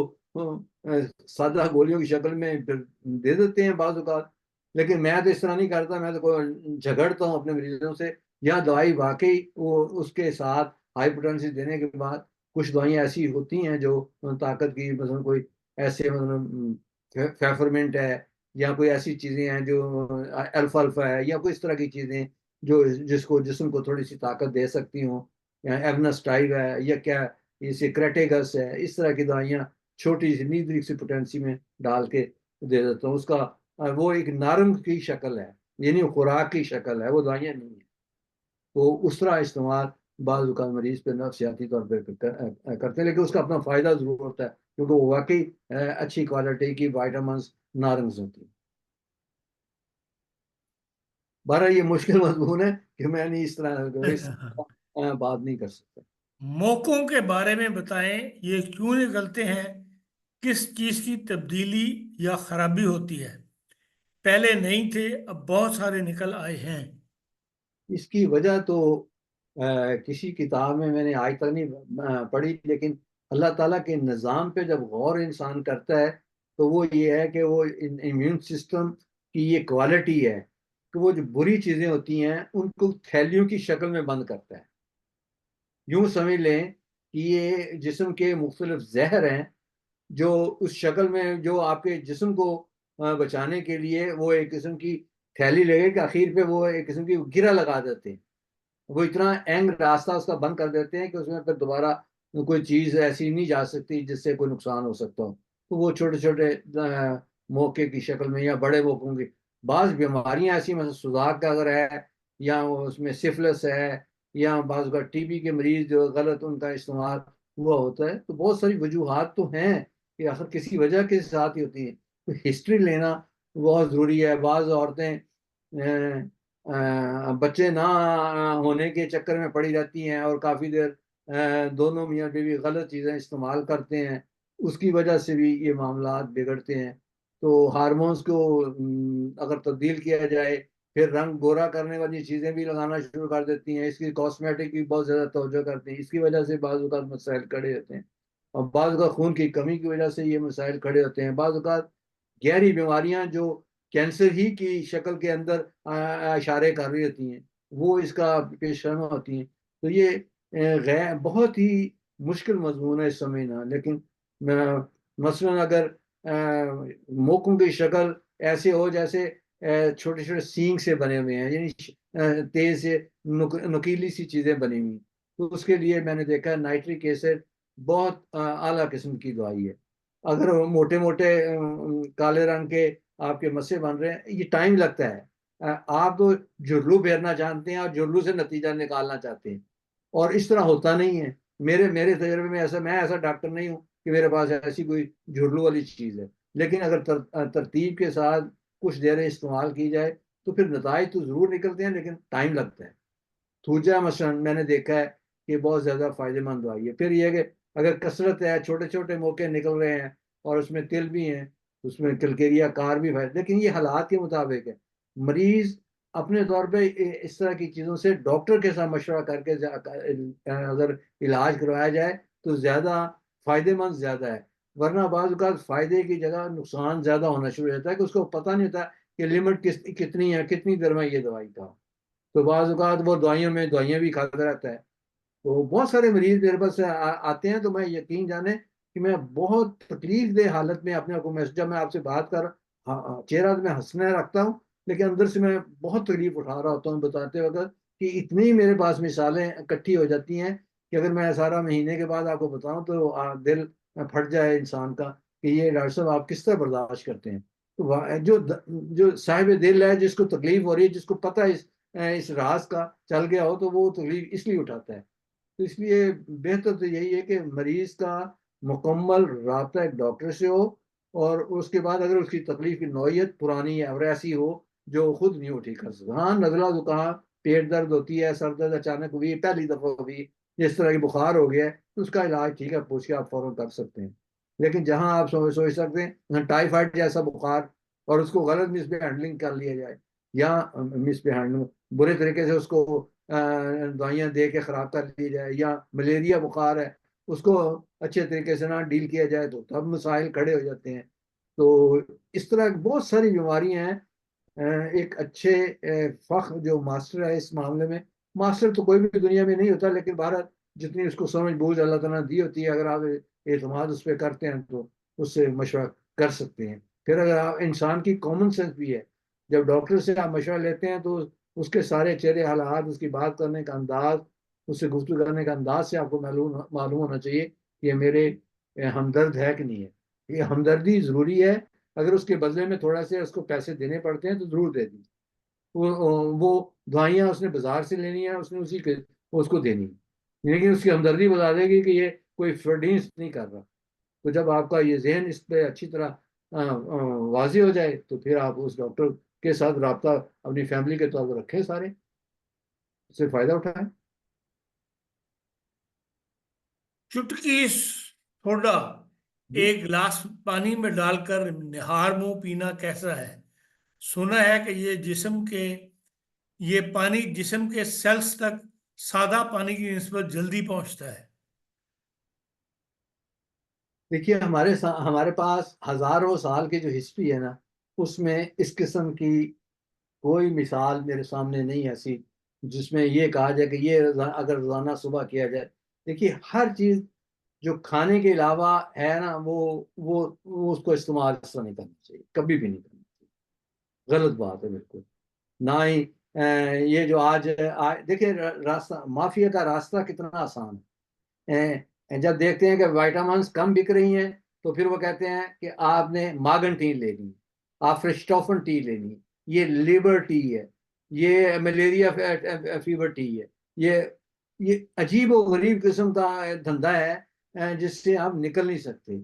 सादा गोलियों की शक्ल में फिर दे देते हैं बाज़ औक़ात। लेकिन मैं तो इस तरह नहीं करता, मैं तो कोई झगड़ता हूँ अपने मरीजों से, या दवाई वाकई वो उसके साथ हाइपोटेंसी देने के बाद कुछ दवाइयाँ ऐसी होती हैं जो ताकत की, मतलब कोई ऐसे मतलब फेफरमेंट है, या कोई ऐसी चीज़ें हैं जो अल्फा अल्फा है, या कोई इस तरह की चीज़ें जो जिसको जिस्म को थोड़ी सी ताकत दे सकती हों, या एवनास्टाइव है, या क्या इसे क्रेटेगस है, इस तरह की दवाइयाँ छोटी सी नीदरिक सी पोटेंसी में डाल के दे देता हूँ। उसका वो एक नारंग की शक्ल है, यानी वो खुराक की शक्ल है, वो दवाइयाँ नहीं है। तो उस तरह इस्तेमाल बाज़ औक़ात मरीज़ पे नफ़सियाती तौर पे करते हैं, लेकिन उसका अपना फ़ायदा ज़रूर होता है क्योंकि वो वाक़ई अच्छी क्वालिटी की विटामिन्स नारंग्स होती हैं। बहरहाल ये मुश्किल मज़मून है कि मैं नहीं इस तरह बात नहीं कर सकता। मौकों के बारे में बताएं, ये क्यों निकलते हैं? किस चीज की तब्दीली या खराबी होती है? पहले नहीं थे, अब बहुत सारे निकल आए हैं। इसकी वजह तो किसी किताब में मैंने आज तक नहीं पढ़ी, लेकिन अल्लाह ताला के निज़ाम पे जब गौर इंसान करता है तो वो ये है कि वो इम्यून सिस्टम की ये क्वालिटी है कि वो जो बुरी चीज़ें होती हैं उनको थैलियों की शक्ल में बंद करता है। यूं समझ लें कि ये जिस्म के मुख्तलिफ जहर हैं जो उस शक्ल में जो आपके जिस्म को बचाने के लिए वो एक किस्म की थैली लगे कि आखिर पे वो एक किस्म की गिरा लगा देते हैं। वो इतना एंग रास्ता उसका बंद कर देते हैं कि उसमें फिर दोबारा कोई चीज़ ऐसी नहीं जा सकती जिससे कोई नुकसान हो सकता हो। तो वो छोटे-छोटे मौके की शक्ल में या बड़े मौकों की बाज़ बीमारियाँ ऐसी, मतलब सुजाक का अगर है, या उसमें सिफिलिस है, या बाज़ अगर टीबी के मरीज़ जो गलत उनका इस्तेमाल हुआ होता है, तो बहुत सारी वजूहात तो हैं कि आखिर किसी वजह के साथ ही होती हैं। तो हिस्ट्री लेना बहुत ज़रूरी है। बाज़ औरतें बच्चे ना होने के चक्कर में पड़ी रहती हैं और काफ़ी देर दोनों मियाँ बीवी गलत चीज़ें इस्तेमाल करते हैं, उसकी वजह से भी ये मामलात बिगड़ते हैं। तो हार्मोन्स को अगर तब्दील किया जाए, फिर रंग गोरा करने वाली चीज़ें भी लगाना शुरू कर देती हैं, इसकी कॉस्मेटिक की बहुत ज़्यादा तवज्जो करती हैं, इसकी वजह से बाज़ औक़ात मसाइल खड़े होते हैं। और बाज़ औक़ात खून की कमी की वजह से ये मसाइल खड़े होते हैं। बाज़ औक़ात गहरी बीमारियाँ जो कैंसर ही की शक्ल के अंदर इशारे कर रही होती हैं, वो इसका पेशगम होती हैं। तो ये बहुत ही मुश्किल मज़मून है इस समझना, लेकिन मसलन अगर मौकों की शक्ल ऐसे हो जैसे छोटे-छोटे सींग से बने हुए हैं, यानी तेज़ से नुकीली सी चीज़ें बनी हुई हैं, तो उसके लिए मैंने देखा है नाइट्रिक एसिड बहुत आला किस्म की दवाई है। अगर मोटे-मोटे काले रंग के आपके मस्से बन रहे हैं, ये टाइम लगता है। आप तो जुर्लू फेरना जानते हैं और जुर्लू से नतीजा निकालना चाहते हैं, और इस तरह होता नहीं है। मेरे मेरे तजुर्बे में ऐसा, मैं ऐसा डॉक्टर नहीं हूँ कि मेरे पास ऐसी कोई जुर्लू वाली चीज़ है। लेकिन अगर तरतीब के साथ कुछ देर इस्तेमाल की जाए, तो फिर नताइज तो ज़रूर निकलते हैं, लेकिन टाइम लगता है। थूजा मसलन मैंने देखा है कि बहुत ज़्यादा फ़ायदेमंद दवाई है। फिर ये है कि अगर कसरत है, छोटे-छोटे मौके निकल रहे हैं और उसमें तिल भी हैं, उसमें किलकेरिया कार भी है, लेकिन ये हालात के मुताबिक है। मरीज़ अपने तौर पे इस तरह की चीज़ों से डॉक्टर के साथ मशवरा करके अगर इलाज करवाया जाए तो ज़्यादा फ़ायदेमंद ज़्यादा है। वरना बाज़ औक़ात फ़ायदे की जगह नुकसान ज़्यादा होना शुरू हो जाता है कि उसको पता नहीं होता कि लिमिट कितनी है, कितनी देर में ये दवाई का। तो बाज़ औक़ात वो दवाइयाँ भी खाता रहता है। तो बहुत सारे मरीज़ मेरे पास आते हैं, तो मैं यकीन जाने कि मैं बहुत तकलीफ़देह हालत में अपने आप को, मैं जब मैं आपसे बात कर हाँ, चेहरा तो मैं हँसना रखता हूँ, लेकिन अंदर से मैं बहुत तकलीफ उठा रहा होता हूँ बताते वक्त, कि इतनी मेरे पास मिसालें इकट्ठी हो जाती हैं कि अगर मैं सारा महीने के बाद आपको बताऊं तो दिल फट जाए इंसान का, कि ये डॉक्टर साहब आप किस तरह बर्दाश्त करते हैं। तो जो साहिब दिल है, जिसको तकलीफ हो रही है, जिसको पता है इस राज का चल गया हो, तो वो तकलीफ इसलिए उठाता है। तो इसलिए बेहतर तो यही है कि मरीज का मुकम्मल राब्ता एक डॉक्टर से हो, और उसके बाद अगर उसकी तकलीफ की नौयत पुरानी है और ऐसी हो जो खुद नहीं वो ठीक कर सकता। हाँ, नजला जुकाम, पेट दर्द होती है, सर दर्द अचानक हुई, पहली दफा हुई, जिस तरह की बुखार हो गया है, तो उसका इलाज ठीक है, पूछ के आप फौरन कर सकते हैं। लेकिन जहां आप सोच सकते हैं टाइफाइड जैसा बुखार, और उसको गलत मिस हैंडलिंग कर लिया जाए, या मिस हैंडलिंग बुरे तरीके से उसको दवाइयाँ दे के खराब कर ली जाए, या मलेरिया बुखार है, उसको अच्छे तरीके से ना डील किया जाए, तो तब मसाइल खड़े हो जाते हैं। तो इस तरह की बहुत सारी बीमारियां हैं। एक अच्छे फख जो मास्टर है इस मामले में, मास्टर तो कोई भी दुनिया में नहीं होता, लेकिन भारत जितनी उसको समझ बूझ अल्लाह ताला ने दी होती है, अगर आप एतमाद उस पर करते हैं तो उससे मशवरा कर सकते हैं। फिर अगर आप, इंसान की कॉमन सेंस भी है, जब डॉक्टर से आप मशवरा लेते हैं तो उसके सारे चेहरे हालात, उसकी बात करने का अंदाज, उससे गुफ्तगू करने का अंदाज से आपको मालूम मालूम होना चाहिए कि ये मेरे हमदर्द है कि नहीं है। ये हमदर्दी ज़रूरी है, अगर उसके बदले में थोड़ा से उसको पैसे देने पड़ते हैं तो जरूर दे दी। वो दवाइयाँ उसने बाजार से लेनी है, उसने उसी के उसको देनी है, लेकिन उसकी हमदर्दी बता देगी कि ये कोई फ्रॉडींस नहीं कर रहा। तो जब आपका ये जहन इस पे अच्छी तरह वाजी हो जाए, तो फिर आप उस डॉक्टर के साथ रब्ता अपनी फैमिली के तौर पर रखें, सारे उससे फायदा उठाएं। चुटकी सोडा एक गिलास पानी में डालकर निहार मुंह पीना कैसा है? सुना है कि ये पानी जिस्म के सेल्स तक सादा पानी की निस्बत जल्दी पहुंचता है। देखिए, हमारे पास हजारों साल की जो हिस्ट्री है ना, उसमें इस किस्म की कोई मिसाल मेरे सामने नहीं है ऐसी जिसमें ये कहा जाए कि ये अगर रोजाना सुबह किया जाए। देखिए, हर चीज जो खाने के अलावा है ना, वो उसको इस्तेमाल इस तरह नहीं करना चाहिए, कभी भी नहीं करना चाहिए। गलत बात है बिल्कुल। ना ही ये जो देखिए, रास्ता माफिया का रास्ता कितना आसान है। जब देखते हैं कि विटामिन कम बिक रही हैं, तो फिर वो कहते हैं कि आपने मागन टी लेनी, आप फ्रिस्टोफन टी लेनी, ये लिवर टी है, ये मलेरिया फीवर टी है। ये ये अजीब और गरीब किस्म का धंधा है, जिससे आप निकल नहीं सकते।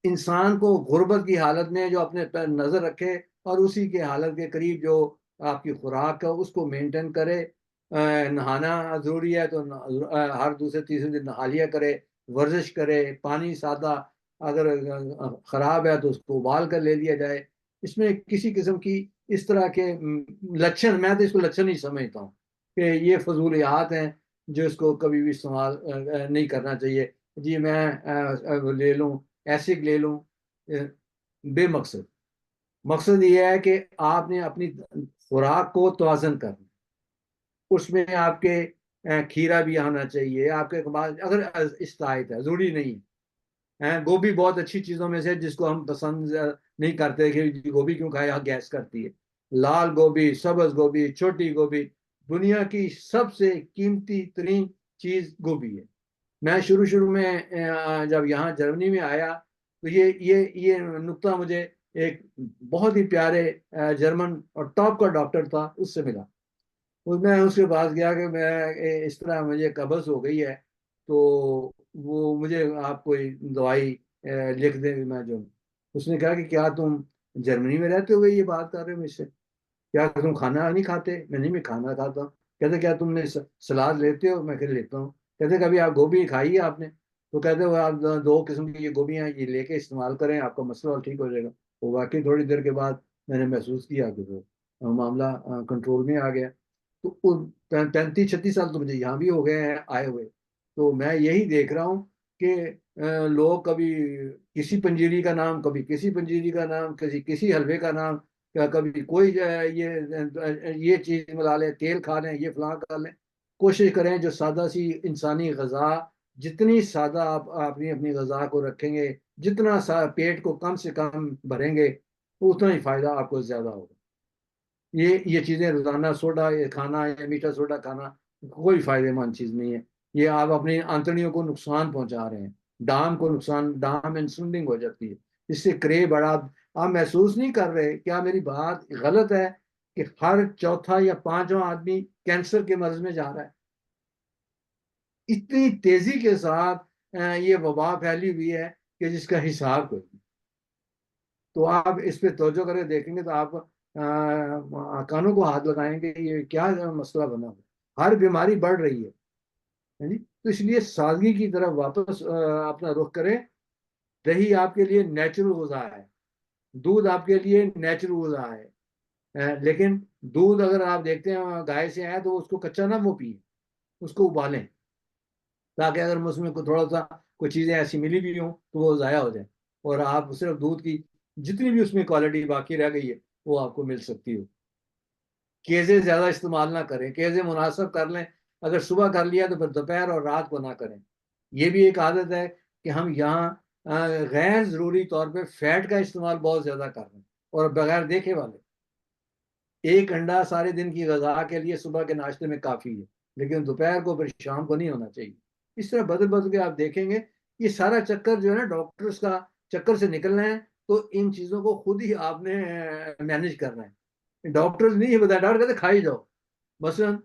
इंसान को गुर्बत की हालत में जो अपने पर नजर रखे, और उसी के हालत के करीब जो आपकी खुराक है उसको मेंटेन करे। नहाना जरूरी है तो हर दूसरे तीसरे दिन नहा लिया करे, वर्जिश करे, पानी सादा अगर खराब है तो उसको उबाल कर ले लिया जाए। इसमें किसी किस्म की इस तरह के लक्षण, मैं तो इसको लक्षण ही समझता हूँ कि ये फजूलियात हैं जो इसको कभी भी इस्तेमाल नहीं करना चाहिए। जी मैं ले लूँ, एसिड ले लूँ, बेमकसद। मकसद ये है कि आपने अपनी खुराक को तवाजन करना, उसमें आपके खीरा भी आना चाहिए, आपके पास अगर इस्तायत है, जरूरी नहीं है। गोभी बहुत अच्छी चीजों में से जिसको हम पसंद नहीं करते कि गोभी क्यों खाए, यहाँ गैस करती है। लाल गोभी, सब्ज गोभी, छोटी गोभी, दुनिया की सबसे कीमती तरीन चीज गोभी है। मैं शुरू शुरू में जब यहाँ जर्मनी में आया, तो ये नुक्ता मुझे एक बहुत ही प्यारे जर्मन और टॉप का डॉक्टर था, उससे मिला। मैं उसके पास गया कि मैं इस तरह मुझे कब्ज हो गई है, तो वो मुझे आप कोई दवाई लिख दें। मैं जो उसने कहा कि क्या तुम जर्मनी में रहते हुए ये बात कर रहे हो मुझसे, क्या तुम खाना नहीं खाते? मैं नहीं, मैं खाना खाता हूँ। कहते क्या तुमने सलाद लेते हो? मैं कह लेता हूँ। कहते कभी आप गोभी खाई है आपने? तो कहते हो आप दो किस्म की ये गोभियाँ हैं, ये लेके इस्तेमाल करें, आपका मसला और ठीक हो जाएगा। वो वाकई थोड़ी देर के बाद मैंने महसूस किया कि वो मामला कंट्रोल में आ गया। तो 35-36 साल तो मुझे यहाँ भी हो गए हैं आए हुए। तो मैं यही देख रहा हूँ कि लोग कभी किसी पंजीरी का नाम, कभी किसी पंजीरी का नाम, किसी किसी हलवे का नाम, क्या कभी कोई ये चीज मिला लें, तेल खा लें, ये फलां खा लें। कोशिश करें जो सादा सी इंसानी गजा, जितनी सादा आप अपनी अपनी गजा को रखेंगे, जितना सा पेट को कम से कम भरेंगे, उतना ही फायदा आपको ज्यादा होगा। ये चीजें रोजाना सोडा ये खाना या मीठा सोडा खाना कोई फायदेमंद चीज नहीं है। ये आप अपनी आंतड़ियों को नुकसान पहुंचा रहे हैं, डाम को नुकसान, डाम इंसुलिन हो जाती है, इससे क्रे बढ़ा। आप महसूस नहीं कर रहे, क्या मेरी बात गलत है कि हर चौथा या पांचवा आदमी कैंसर के मर्ज में जा रहा है? इतनी तेजी के साथ ये वबा फैली हुई है कि जिसका हिसाब कोई नहीं। तो आप इस पे तवज्जो करके देखेंगे तो आप कानों को हाथ लगाएंगे, ये क्या मसला बना हुआ, हर बीमारी बढ़ रही है जी। तो इसलिए सादगी की तरफ वापस अपना रुख करें। दही आपके लिए नेचुरल गुज़ा है, दूध आपके लिए नेचुरल गुज़ा है। लेकिन दूध अगर आप देखते हैं गाय से आया तो उसको कच्चा ना वो पिए, उसको उबालें, ताकि अगर उसमें थोड़ा सा कोई चीज़ें ऐसी मिली भी हों तो वो ज़ाया हो जाए, और आप सिर्फ दूध की जितनी भी उसमें क्वालिटी बाकी रह गई है वो आपको मिल सकती हो। केजे ज्यादा इस्तेमाल ना करें, केजे मुनासिब कर लें। अगर सुबह कर लिया तो फिर दोपहर और रात को ना करें। ये भी एक आदत है कि हम यहाँ गैर जरूरी तौर पे फैट का इस्तेमाल बहुत ज्यादा कर रहे हैं, और बगैर देखे वाले। एक अंडा सारे दिन की गजा के लिए सुबह के नाश्ते में काफी है, लेकिन दोपहर को फिर शाम को नहीं होना चाहिए। इस तरह बदल बदल के आप देखेंगे, ये सारा चक्कर जो है ना डॉक्टर्स का चक्कर से निकलना है, तो इन चीजों को खुद ही आपने मैनेज करना है। डॉक्टर्स नहीं ये बताया, डॉक्टर कहते खाई जाओ। मसलन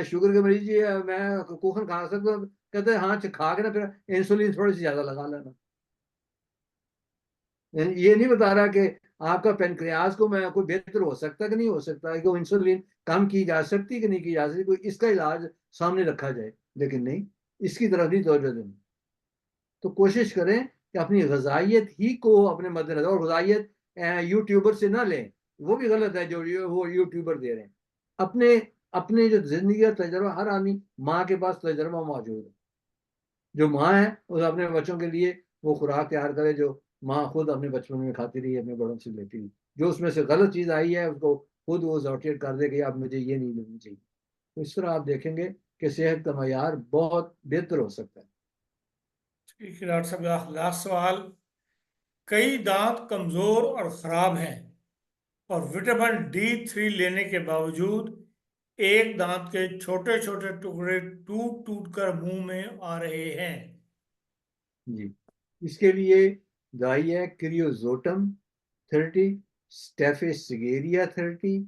शुगर के मरीज जी मैं कुखन खा सकता हूँ, कहते हैं हाँ खा के ना फिर इंसुलिन थोड़ी सी ज्यादा लगा लेना। ये नहीं बता रहा कि आपका पेनक्रियाज को मैं कोई बेहतर हो सकता कि नहीं हो सकता है, कि इंसुलिन कम की जा सकती कि नहीं की जा सकती, कोई इसका इलाज सामने रखा जाए। लेकिन नहीं, इसकी तरफ नहीं तवज्जो देनी। तो कोशिश करें कि अपनी गजाइत ही को अपने मद्देनजर, और गजाइत यूट्यूबर से ना लें, वो भी गलत है जो वो यूट्यूबर दे रहे हैं। अपने अपने जो जिंदगी का तजर्बा, हर आदमी माँ के पास तजर्बा मौजूद है। जो माँ है वो अपने बच्चों के लिए वो खुराक तैयार करे जो माँ खुद अपने बचपन में खाती रही, अपने बड़ों से लेती रही। जो उसमें से गलत चीज आई है उसको खुद वो जॉटेट कर दे कि अब मुझे ये नहीं लेनी चाहिए। तो इस तरह आप देखेंगे कि सेहत का मयार बहुत बेहतर हो सकता है। ठीक है डॉक्टर साहब, लास्ट सवाल। कई दांत कमजोर और खराब हैं और विटामिन D3 लेने के बावजूद एक दांत के छोटे छोटे टुकड़े टूट टूट कर मुंह में आ रहे हैं। जी, इसके लिए दवाई है क्रियोजोटम 30, स्टेफेसिगेरिया 30,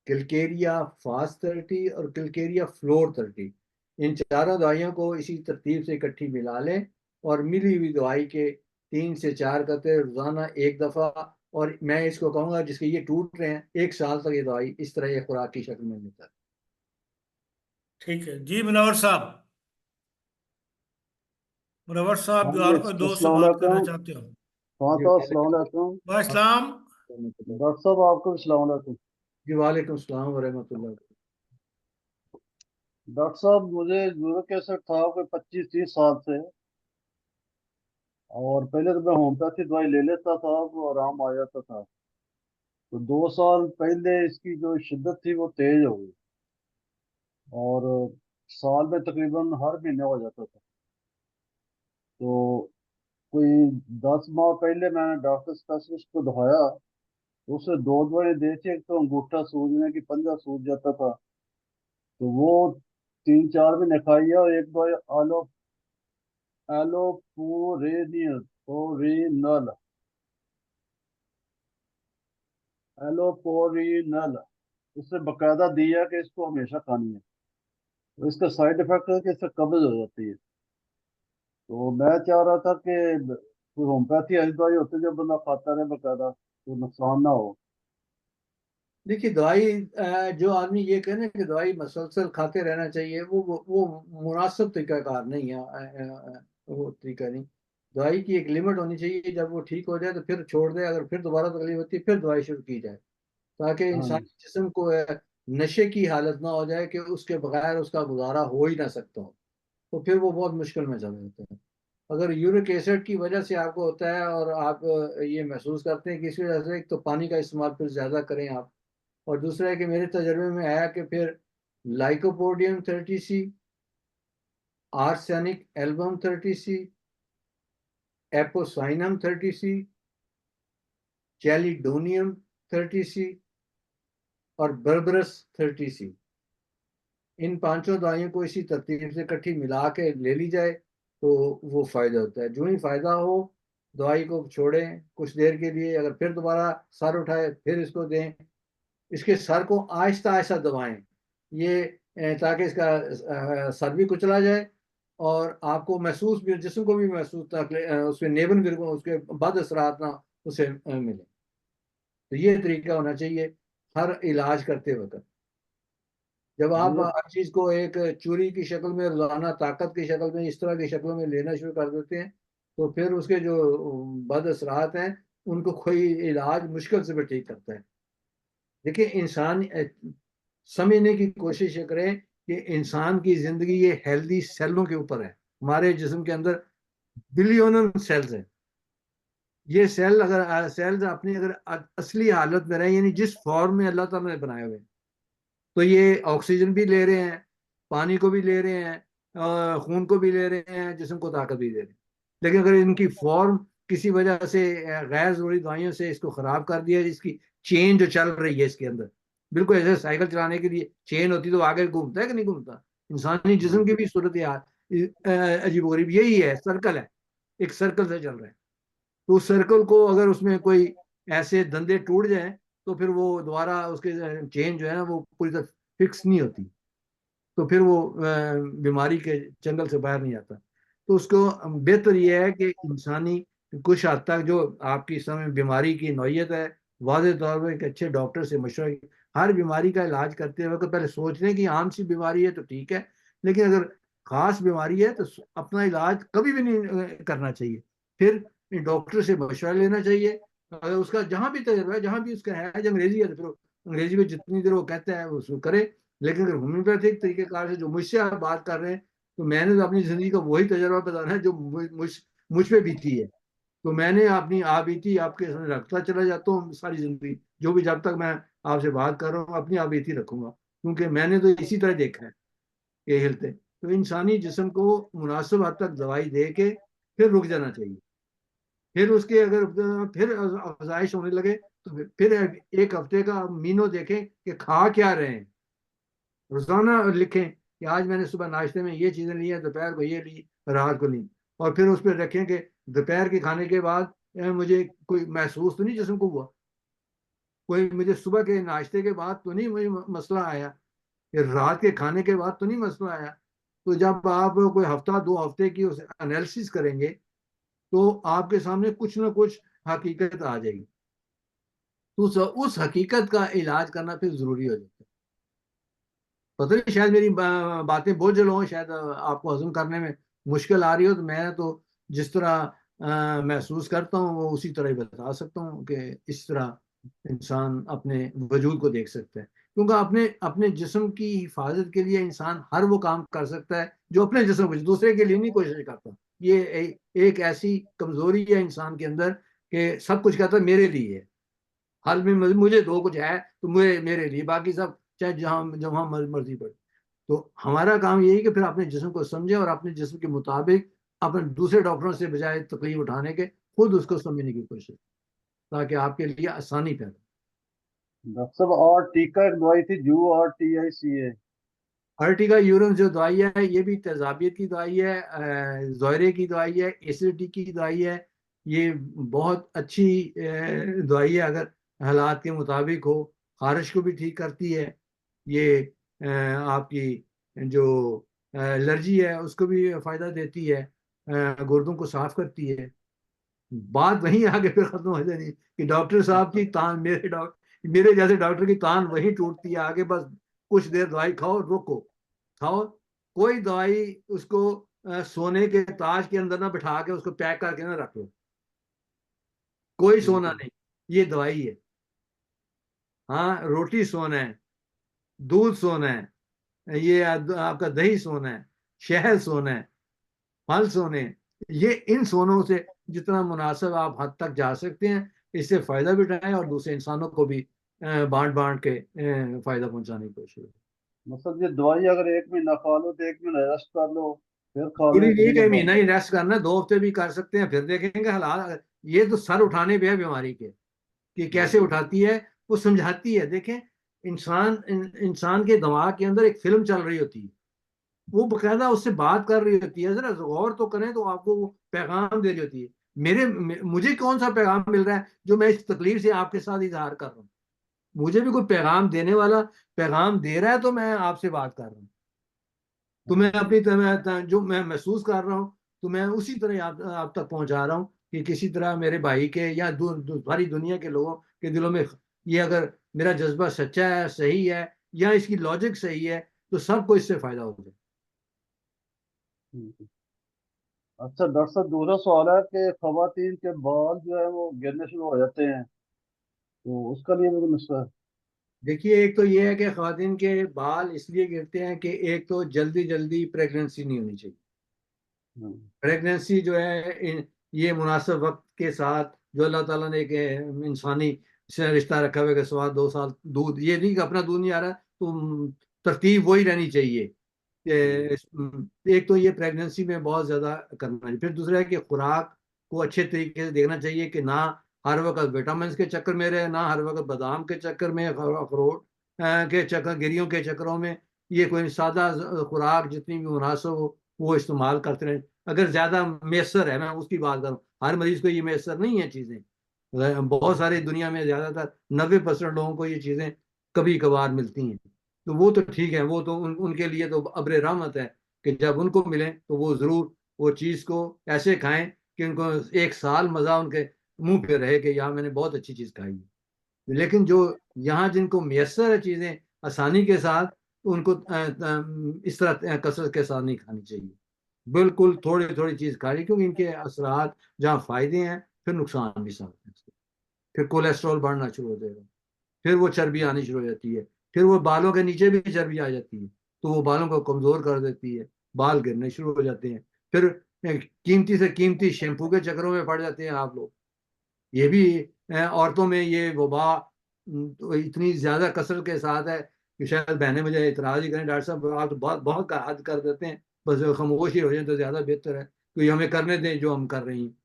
किलकेरिया फास्ट 30 और किलकेरिया फ्लोर 30। इन चारों दवाइयों को इसी तरतीब से इकट्ठी मिला लें, और मिली हुई दवाई के 3 से 4 कतरे रोजाना एक दफा। और मैं इसको कहूंगा जिसके ये टूट रहे हैं, 1 साल तक ये दवाई इस तरह ये खुराक की शक्ल में लेता है। ठीक है जी मुनव्वर साहब। मुनव्वर साहब, हाँ जो जी, और कोई दोस्त से अस्सलाम बात करना वालेकुम। चाहते हो? हाँ जी तो अस्सलाम वालेकुम। वाह इस्लाम। डॉक्टर साहब आपको अस्सलाम वालेकुम। जी वालेकुम सलाम वरहमतुल्लाह। डॉक्टर साहब मुझे यूरिक एसिड था कोई 25-30 साल से, और पहले तो मैं होम्योपैथी दवाई ले लेता था, वो आराम आ जाता था। तो 2 साल पहले इसकी जो शिद्दत थी वो तेज हो गई, और साल में तकरीबन हर महीने हो जाता था। तो कोई 10 माह पहले मैंने डॉक्टर स्पेशलिस्ट को दिखाया, तो उसने 2 दवाई दी थी। एक तो अंगूठा सूजने की, पंजा सूज जाता था, तो वो 3-4 महीने खाई है। और एक दवाई आलो एलोपुरेनिल ओरिनल एलोपोरिनल, उससे बकायदा दिया कि इसको हमेशा खानी है। तो इसका साइड इफेक्ट है कि इससे कब्ज हो जाती है। तो मैं चाह रहा था कि कोई होम्योपैथी ऐसी दवाई होती है जो बंदा खाता रहे बकायदा, तो नुकसान ना हो। देखिए दवाई जो आदमी ये कहने कि दवाई मसलसल खाते रहना चाहिए, वो मुनासिब तरीकाकार नहीं है। वो तरीका नहीं। दवाई की एक लिमिट होनी चाहिए, जब वो ठीक हो जाए तो फिर छोड़ दे, अगर फिर दोबारा तकलीफ होती है फिर दवाई शुरू की जाए, ताकि हाँ इंसानी जिस्म को नशे की हालत ना हो जाए कि उसके बगैर उसका गुजारा हो ही ना सकता हो। तो फिर वो बहुत मुश्किल में चले जाते हैं। अगर यूरिक एसिड की वजह से आपको होता है और आप ये महसूस करते हैं कि इस वजह से, एक तो पानी का इस्तेमाल फिर ज़्यादा करें आप, और दूसरा है कि मेरे तजर्बे में आया कि फिर lycopodium 30C, arsenic album 30C, Apocynum 30C, चैलिडोनियम 30C और बर्बरस 30C। इन पांचों दवाइयों को इसी तरतीब से इकट्ठी मिला के ले ली जाए तो वो फायदा होता है। जो ही फायदा हो दवाई को छोड़ें कुछ देर के लिए, अगर फिर दोबारा सर उठाए फिर इसको दें। इसके सर को आहिस्ता आहिस्ता दबाएं, ये ताकि इसका सर भी कुचला जाए और आपको महसूस भी, जिस्म को भी महसूस उसके नेबन गिर उसके बद असरात ना उसे मिले। तो ये तरीका होना चाहिए हर इलाज करते वक्त। जब आप ये हर चीज को एक चूरी की शक्ल में, रोजाना ताकत की शक्ल में, इस तरह की शक्ल में लेना शुरू कर देते हैं तो फिर उसके जो बद असरात हैं उनको कोई इलाज मुश्किल से भी ठीक करता है। देखिए इंसान समझने की कोशिश करें कि इंसान की जिंदगी ये हेल्दी सेलों के ऊपर है। हमारे जिस्म के अंदर बिलियन सेल्स हैं। ये सेल अगर सेल्स अपनी अगर असली हालत में रहे, यानी जिस फॉर्म में अल्लाह ताला ने बनाए हुए, तो ये ऑक्सीजन भी ले रहे हैं, पानी को भी ले रहे हैं, खून को भी ले रहे हैं, जिस्म को ताकत भी दे रहे हैं। लेकिन अगर इनकी फॉर्म किसी वजह से गैर जरूरी दवाइयों से इसको खराब कर दिया, इसकी चेन जो चल रही है इसके अंदर, बिल्कुल ऐसे साइकिल चलाने के लिए चेन होती तो आगे घूमता है कि नहीं घूमता। इंसानी जिस्म की भी सूरत यार अजीब गरीब यही है, सर्कल है, एक सर्कल से चल रहा है। तो उस सर्कल को अगर उसमें कोई ऐसे धंधे टूट जाए तो फिर वो दोबारा उसके चेन जो है ना वो पूरी तरह फिक्स नहीं होती, तो फिर वो बीमारी के जंगल से बाहर नहीं आता। तो उसको बेहतर यह है कि इंसानी कुछ हद तक जो आपकी समय बीमारी की नौयत है, वाज़ेह तौर पर एक अच्छे डॉक्टर से मशवरा, हर बीमारी का इलाज करते वक्त पहले सोच लें कि आम सी बीमारी है तो ठीक है, लेकिन अगर खास बीमारी है तो अपना इलाज कभी भी नहीं करना चाहिए। फिर डॉक्टर से मशवरा लेना चाहिए। अगर उसका जहाँ भी तजर्बा है, जहाँ भी उसका है, जो अंग्रेजी है तो फिर अंग्रेजी में जितनी देर वो कहता है उसको करे। लेकिन अगर होम्योपैथिक तरीकेकार से जो मुझसे आप बात कर रहे हैं, तो मैंने तो अपनी जिंदगी का वही तजर्बा बताना है जो मुझ पे बीती है। तो मैंने अपनी आप बीती आपके सामने रखता चला जाता हूँ सारी जिंदगी, जो भी जब तक मैं आपसे बात कर रहा हूँ अपनी आप बीती रखूंगा, क्योंकि मैंने तो इसी तरह देखा है ये हिलते। तो इंसानी जिस्म को मुनासिब हद तक दवाई दे के फिर रुक जाना चाहिए। फिर उसके अगर फिर अफजाइश होने लगे तो फिर एक हफ्ते का मीनो देखें कि खा क्या रहे हैं, रोजाना लिखें कि आज मैंने सुबह नाश्ते में ये चीजें ली है, दोपहर को ये ली, रात को ली। और फिर उस पर रखें कि दोपहर के खाने के बाद मुझे कोई महसूस तो नहीं जिस्म को हुआ, कोई मुझे सुबह के नाश्ते के बाद तो नहीं मुझे मसला आया, फिर रात के खाने के बाद तो नहीं मसला आया। तो जब आप कोई हफ्ता 2 हफ्ते की उस एनालिसिस करेंगे तो आपके सामने कुछ ना कुछ हकीकत आ जाएगी। तो उस हकीकत का इलाज करना फिर जरूरी हो जाता है। पता नहीं शायद मेरी बातें बोझल हों, शायद आपको हजम करने में मुश्किल आ रही हो, तो मैं तो जिस तरह महसूस करता हूँ वो उसी तरह ही बता सकता हूँ कि इस तरह इंसान अपने वजूद को देख सकता है। क्योंकि अपने अपने जिस्म की हिफाजत के लिए इंसान हर वो काम कर सकता है जो अपने जिस्म को, दूसरे के लिए नहीं कोशिश करता। ये एक ऐसी कमजोरी है इंसान के अंदर कि सब कुछ कहता है मेरे लिए है, हाल में मुझे दो कुछ है तो मुझे मेरे लिए, बाकी सब चाहे जहां जहां मर्जी पड़े। तो हमारा काम यही कि फिर अपने जिस्म को समझे और अपने जिस्म के मुताबिक अपने दूसरे डॉक्टरों से बजाय तकलीफ उठाने के खुद उसको समझने की कोशिश, ताकि आपके लिए आसानी पैदा। डॉक्टर साहब, और टीका एक दवाई थी जू और TICA। अर्टिगा यूरिन जो दवाई है ये भी तेजाबियत की दवाई है, ज़ोयरे की दवाई है, एसिडिटी की दवाई है। ये बहुत अच्छी दवाई है अगर हालात के मुताबिक हो। खारिश को भी ठीक करती है ये, आपकी जो एलर्जी है उसको भी फायदा देती है, गुर्दों को साफ करती है। बात वहीं आगे फिर खत्म हो जानी कि डॉक्टर साहब की तान, मेरे जैसे डॉक्टर की तान वहीं टूटती है आगे। बस कुछ देर दवाई खाओ, रुको, खाओ। कोई दवाई उसको सोने के ताज के अंदर ना बिठा के उसको पैक करके ना रख लो, कोई सोना बिल्कुल। नहीं, ये दवाई है। हाँ, रोटी सोना है, दूध सोना है, ये आपका दही सोना है, शहद सोना है, फल सोने हैं। ये इन सोनों से जितना मुनासिब आप हद तक जा सकते हैं, इससे फायदा भी उठाएं और दूसरे इंसानों को भी बांट बांट के फायदा पहुंचाने की कोशिश। मतलब ये दवाई अगर 1 महीना खा लो तो 1 महीना रेस्ट कर लो, फिर खा लो पूरी 1 नहीं महीने कि बाद। महीना ही रेस्ट करना, 2 हफ्ते भी कर सकते हैं, फिर देखेंगे हालात। ये तो सर उठाने पे है बीमारी के कि कैसे बिल्कुल। उठाती है, वो समझाती है। देखें इंसान के दिमाग के अंदर एक फिल्म चल रही होती है, वो बकायदा उससे बात कर रही होती है, जरा गौर तो करें तो आपको वो पैगाम दे रही होती है। मुझे कौन सा पैगाम मिल रहा है जो मैं इस तकलीफ से आपके साथ इजहार कर रहा हूँ? मुझे भी कोई पैगाम देने वाला पैगाम दे रहा है तो मैं आपसे बात कर रहा हूँ। तो मैं हाँ। अपनी तरह जो मैं महसूस कर रहा हूँ तो मैं उसी तरह आप तक पहुंचा रहा हूँ कि किसी तरह मेरे भाई के या सारी दुनिया के लोगों के दिलों में ये, अगर मेरा जज्बा सच्चा है, सही है, या इसकी लॉजिक सही है, तो सबको इससे फायदा हो जाए। हम्म। अच्छा डॉक्टर साहब, दूसरा सवाल है कि खवातीन के बाल जो है वो गिरने शुरू हो जाते हैं, तो उसका लिए मेरे नुस्खा है? देखिए, एक तो ये है कि खातन के बाल इसलिए गिरते हैं कि एक तो जल्दी जल्दी प्रेगनेंसी नहीं होनी चाहिए। हम्म। प्रेगनेंसी जो है ये मुनासिब वक्त के साथ जो अल्लाह ताला ने एक इंसानी से रिश्ता रखा हुआ है कि सवा 2 साल दूध, ये नहीं कि अपना दूध नहीं आ रहा तो तरतीब वही रहनी चाहिए। हम्म। एक तो ये प्रेगनेंसी में बहुत ज्यादा करना चाहिए। फिर दूसरा है कि खुराक को अच्छे तरीके से देखना चाहिए कि ना हर वक्त विटामिन के चक्कर में रहे, ना हर वक्त बादाम के चक्कर में, अखरोट के चक्कर, गिरियों के चक्करों में। ये कोई सादा खुराक जितनी भी मुनासिब हो वो इस्तेमाल करते रहे। अगर ज्यादा मैसर है, मैं उसकी बात करूँ, हर मरीज को ये मैसर नहीं है चीजें। बहुत सारी दुनिया में ज्यादातर 90% लोगों को ये चीजें कभी कभार मिलती हैं, तो वो तो ठीक है, वो तो उनके लिए तो अब्र रहमत है कि जब उनको मिले तो वो जरूर वो चीज को ऐसे खाएं कि उनको 1 साल मजा उनके मुंह पे रहे कि यहाँ मैंने बहुत अच्छी चीज खाई है। लेकिन जो यहाँ जिनको मैसर है चीजें आसानी के साथ, तो उनको इस तरह कसरत के साथ नहीं खानी चाहिए। बिल्कुल थोड़ी थोड़ी चीज खानी, क्योंकि इनके असरात जहाँ फायदे हैं फिर नुकसान भी साथ हैं। फिर कोलेस्ट्रॉल बढ़ना शुरू हो जाएगा, फिर वो चर्बी आनी शुरू हो जाती है, फिर वो बालों के नीचे भी चर्बी आ जाती है, तो वो बालों को कमजोर कर देती है, बाल गिरने शुरू हो जाते हैं। फिर कीमती से कीमती शैम्पू के चक्करों में पड़ जाते हैं आप लोग। ये भी औरतों में ये वबा तो इतनी ज्यादा कसरत के साथ है कि शायद बहनें मुझे इतराज ही करें, डॉक्टर साहब आप तो बहुत बहुत का हद कर देते हैं, बस खामोश ही हो जाए तो ज्यादा बेहतर है, तो ये हमें करने दें जो हम कर रही हैं।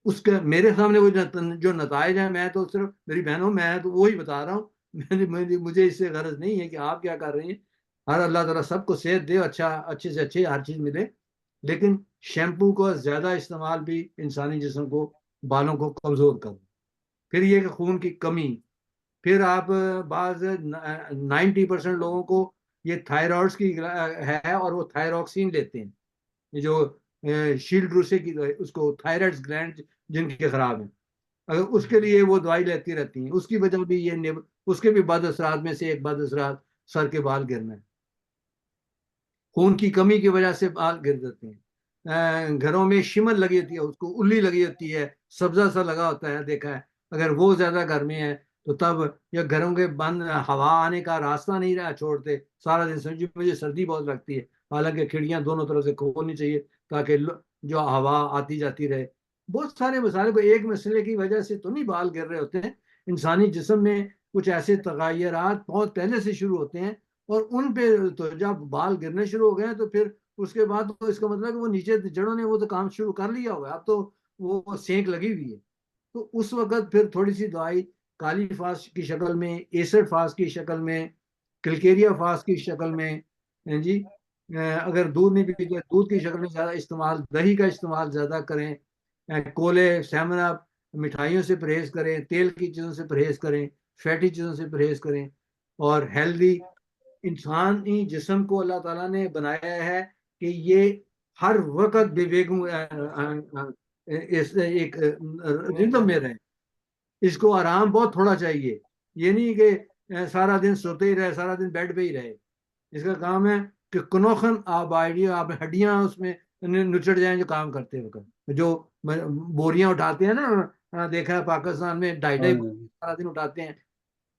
उसके मेरे सामने वो जो नतज है, मैं तो सिर्फ मेरी बहनों, मैं तो वही बता रहा हूँ। मुझे इससे गरज नहीं है कि आप क्या कर रही हैं। हर अल्लाह ताला सबको सेहत दे, अच्छा अच्छे से अच्छे हर चीज मिले, लेकिन शैम्पू का ज्यादा इस्तेमाल भी इंसानी जिस्म को, बालों को कमजोर कर। फिर ये कि खून की कमी, फिर आप बाज 90% लोगों को ये थायराइड्स की है और वो थायरोक्सिन लेते हैं। ये जो शील्ड रूसे की उसको थायराइड ग्लैंड जिनके खराब है, अगर उसके लिए वो दवाई लेती रहती हैं, उसकी वजह भी ये उसके भी बद असरात में से एक बद असरात सर के बाल गिरना है। खून की कमी की वजह से बाल गिर जाते हैं। घरों में शिमर लगी होती है, उसको उल्ली लगी होती है, सब्जा सा लगा होता है, देखा है। अगर वो ज्यादा गर्मी है तो तब, या घरों के बंद हवा आने का रास्ता नहीं रहा छोड़ते सारा दिन, समझिए मुझे सर्दी बहुत लगती है, हालांकि खिड़कियां दोनों तरफ से खोलनी चाहिए ताकि जो हवा आती जाती रहे। बहुत सारे मसाले को एक मसले की वजह से तो नहीं बाल गिर रहे होते हैं। इंसानी जिस्म में कुछ ऐसे तगायरात बहुत पहले से शुरू होते हैं, और उन पे तो जब बाल गिरने शुरू हो गए तो फिर उसके बाद तो इसका मतलब है कि वो नीचे जड़ों ने वो तो काम शुरू कर लिया होगा, अब तो वो सेंक लगी हुई है। तो उस वक्त फिर थोड़ी सी दवाई काली फास की शक्ल में, एसिड फास की शक्ल में, क्लिकेरिया फास की शक्ल में, जी, अगर दूध नहीं पीते दूध की शक्ल में ज्यादा इस्तेमाल, दही का इस्तेमाल ज्यादा करें, कोले सैमना, मिठाइयों से परहेज करें, तेल की चीजों से परहेज करें, फैटी चीजों से परहेज करें, और हेल्दी इंसानी जिस्म को अल्लाह ताला ने बनाया है कि ये हर वक्त बेवेगू इस एक रिदम में रहे। इसको आराम बहुत थोड़ा चाहिए, ये नहीं कि सारा दिन सोते ही रहे, सारा दिन बेड पे ही रहे। इसका काम है कि कनोखन आप आइडिया, आप हड्डियां उसमें नुचड़ जाएं जो काम करते वक्त, जो बोरियां उठाते हैं ना, देखा है पाकिस्तान में ढाई हाँ ढाई जी। सारा दिन उठाते हैं।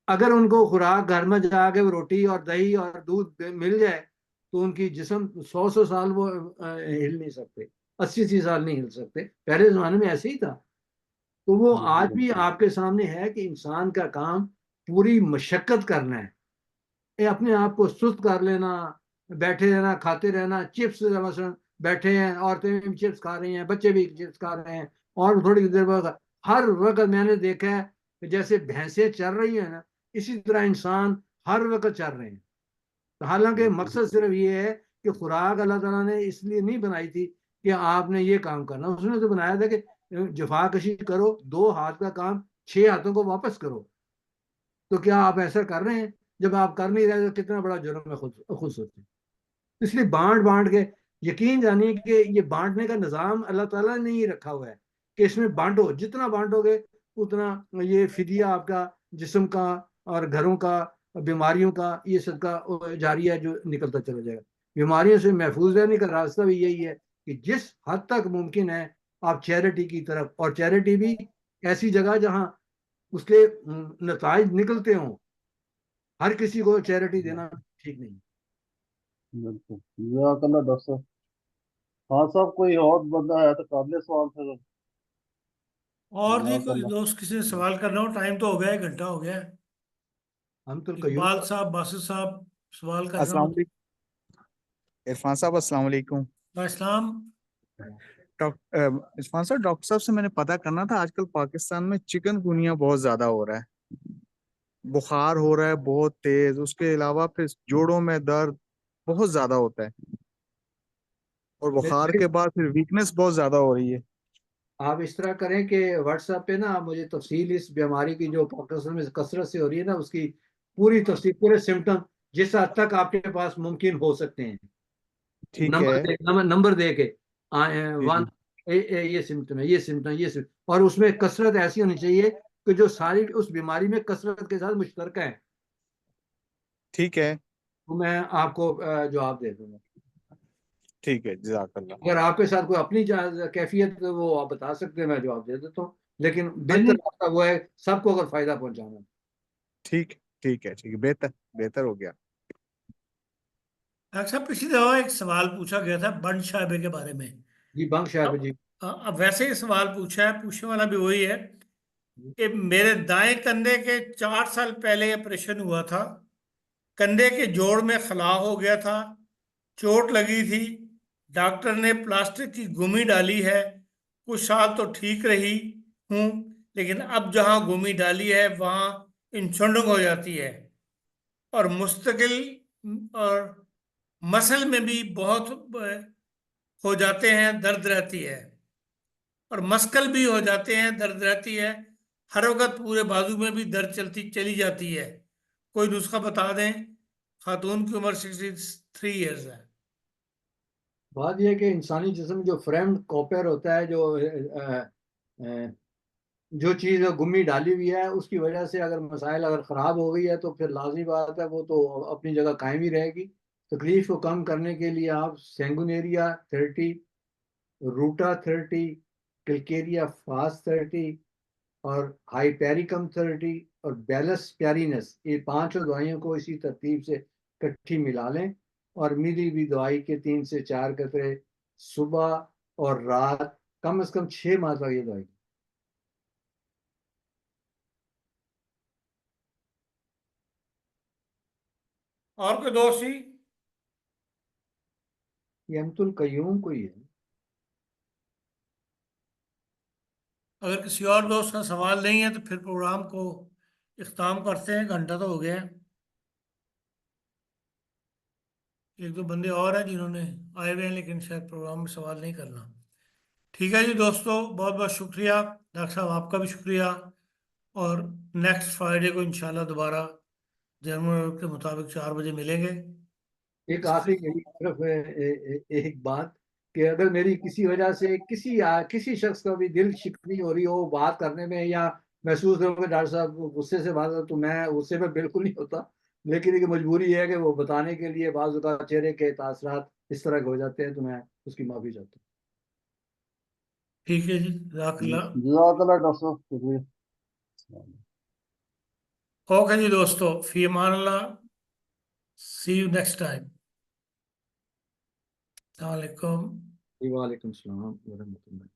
अगर उनको खुराक घर में जाके रोटी और दही और दूध मिल जाए तो उनकी जिस्म 100 100 साल वो हिल नहीं सकते, 80 80 साल नहीं हिल सकते। पहले जमाने में ऐसे ही था। तो वो जी आज भी बिल्कुल। आपके सामने है कि इंसान का काम पूरी मशक्कत करना है, ये अपने आप को सुस्त कर लेना, बैठे रहना, खाते रहना, चिप्स मसलन बैठे हैं, औरतें भी चिप्स खा रही हैं, बच्चे भी चिप्स खा रहे हैं, और थोड़ी देर बाद हर वक्त मैंने देखा है कि जैसे भैंसें चल रही हैं ना, इसी तरह इंसान हर वक्त चल रहे हैं। तो हालांकि मकसद सिर्फ ये है कि खुराक अल्लाह ताला ने इसलिए नहीं बनाई थी कि आपने ये काम करना, उसने तो बनाया था कि जफाकशी करो, 2 हाथ का काम 6 हाथों को वापस करो। तो क्या आप ऐसा कर रहे हैं? जब आप कर नहीं रहे तो कितना बड़ा जुर्म है खुद सोचें। इसलिए बांट बांट के, यकीन जानिए कि ये बांटने का निज़ाम अल्लाह ताला ने ही रखा हुआ है कि इसमें बांटो, जितना बांटोगे उतना ये फिदिया आपका जिस्म का और घरों का, बीमारियों का, ये सदका जारिया जो निकलता चला जाएगा। बीमारियों से महफूज रहने का रास्ता भी यही है कि जिस हद तक मुमकिन है आप चैरिटी की तरफ, और चैरिटी भी ऐसी जगह जहां उसके नताइज निकलते हों। हर किसी को चैरिटी देना ठीक नहीं। बिल्कुल, जज़ाकल्लाह डॉक्टर साहब। हाँ साहब, कोई और बंदा है तो कर ले सवाल फिर। और जी कोई जज़ाकल्लाह। दोस्त किसी से सवाल करना हो? टाइम तो हो गया है, घंटा हो गया है। हम तो कयूम इकबाल साहब, बासित साहब, सवाल करना अस्सलाम हो तो। वालेकुम इरफान साहब, अस्सलाम वालेकुम। इस्लाम। इरफान साहब, डॉक्टर साहब से मैंने पता करना था, आजकल पाकिस्तान में चिकनगुनिया बहुत ज्यादा हो रहा है, बुखार हो रहा है बहुत तेज, उसके अलावा फिर जोड़ों में दर्द बहुत ज्यादा होता है, और बुखार मेरे के बाद फिर वीकनेस बहुत ज्यादा हो रही है। आप इस तरह करें कि व्हाट्सएप पे ना आप मुझे तफसील इस बीमारी की जो पाकिस्तान में कसरत से हो रही है ना, उसकी पूरी तफसील, पूरे सिम्टम जिस हद तक आपके पास मुमकिन हो सकते हैं, ठीक है। नंबर दे के जी वन, जी। ये सिम्टम है, ये सिम्टम, ये सिम्टम, और उसमें कसरत ऐसी होनी चाहिए कि जो सारी उस बीमारी में कसरत के साथ मुश्तरक है। ठीक है। तो मैं आपको जवाब दे दूंगा। ठीक है, जज़ाकल्लाह। अगर आपके साथ कोई अपनी कैफियत तो वो आप बता सकते हैं, मैं जवाब दे देता हूँ, लेकिन हाँ बेहतर जी। रास्ता वो है सबको अगर फायदा पहुंचाना है। ठीक, ठीक है, ठीक है, बेहतर बेहतर हो गया। डॉक्टर साहब, पिछली दफा एक सवाल पूछा गया था बंद शायबे के बारे में। जी बंक साहब अब जी। अब वैसे ही सवाल पूछा है, पूछने वाला भी वही है कि मेरे दाएं कंधे के 4 साल पहले ऑपरेशन हुआ था। कंधे के जोड़ में खलाव हो गया था, चोट लगी थी। डॉक्टर ने प्लास्टिक की गुमी डाली है। कुछ साल तो ठीक रही हूँ, लेकिन अब जहाँ गुमी डाली है वहाँ इंसुंडूंग हो जाती है, और मुस्तकिल, और मसल में भी बहुत हो जाते हैं, दर्द रहती है, और मस्कल भी हो जाते हैं, दर्द रहती है। हर वक्त पूरे बाजू में भी दर्द चलती चली जाती है। कोई नुस्खा बता दें। खातून की उम्र 63 ईयर्स है। बात यह है कि इंसानी जिस्म जो फ्रेम्ड कॉपर होता है, जो चीज़ गुम्मी डाली हुई है, उसकी वजह से अगर मसाइल अगर ख़राब हो गई है तो फिर लाजमी बात है वो तो अपनी जगह कायम ही रहेगी। तकलीफ को कम करने के लिए आप सेंगुनेरिया 30, रूटा 30, किल्केरिया फास्ट 30, और हाइपेरिकम 30, और बैलस प्यारीनस, ये 5 दवाइयों को इसी तरतीब से इकट्ठी मिला लें, और मिली हुई दवाई के 3 से 4 कतरे सुबह और रात, कम से कम 6 माह तक ये दवाई। और कोई दोस्त ही? ये अमतुल कयूम को ही है। अगर किसी और दोस्त का सवाल नहीं है तो फिर प्रोग्राम को इख्ताम करते हैं, घंटा तो हो गया है। एक दो बंदे और हैं जिन्होंने आए हुए हैं, लेकिन शायद प्रोग्राम में सवाल नहीं करना। ठीक है जी दोस्तों, बहुत बहुत शुक्रिया। डॉक्टर साहब आपका भी शुक्रिया। और नेक्स्ट फ्राइडे को इंशाल्लाह दोबारा जर्मन वक्त के मुताबिक 4 बजे मिलेंगे। एक आखिरी मेरी तरफ एक बात, कि अगर मेरी किसी वजह से किसी शख्स का भी दिल शिकनी हो रही हो बात करने में, या महसूस हो कि डॉक्टर साहब गुस्से से बात कर, तो मैं गुस्से में बिल्कुल नहीं होता, लेकिन एक मजबूरी है कि वो बताने के लिए बाज़ औक़ात चेहरे के तासरात इस तरह के हो जाते हैं, तो मैं उसकी माफ़ी चाहता ठीक है जी, जज़ाकल्लाह। जज़ाकल्लाह डॉक्टर साहब, शुक्रिया। ओके जी दोस्तों, फी अमान अल्लाह। सी यू नेक्स्ट टाइम। अस्सलाम वालेकुम। हूँ। वालेकुम सलाम व रहमतुल्लाह।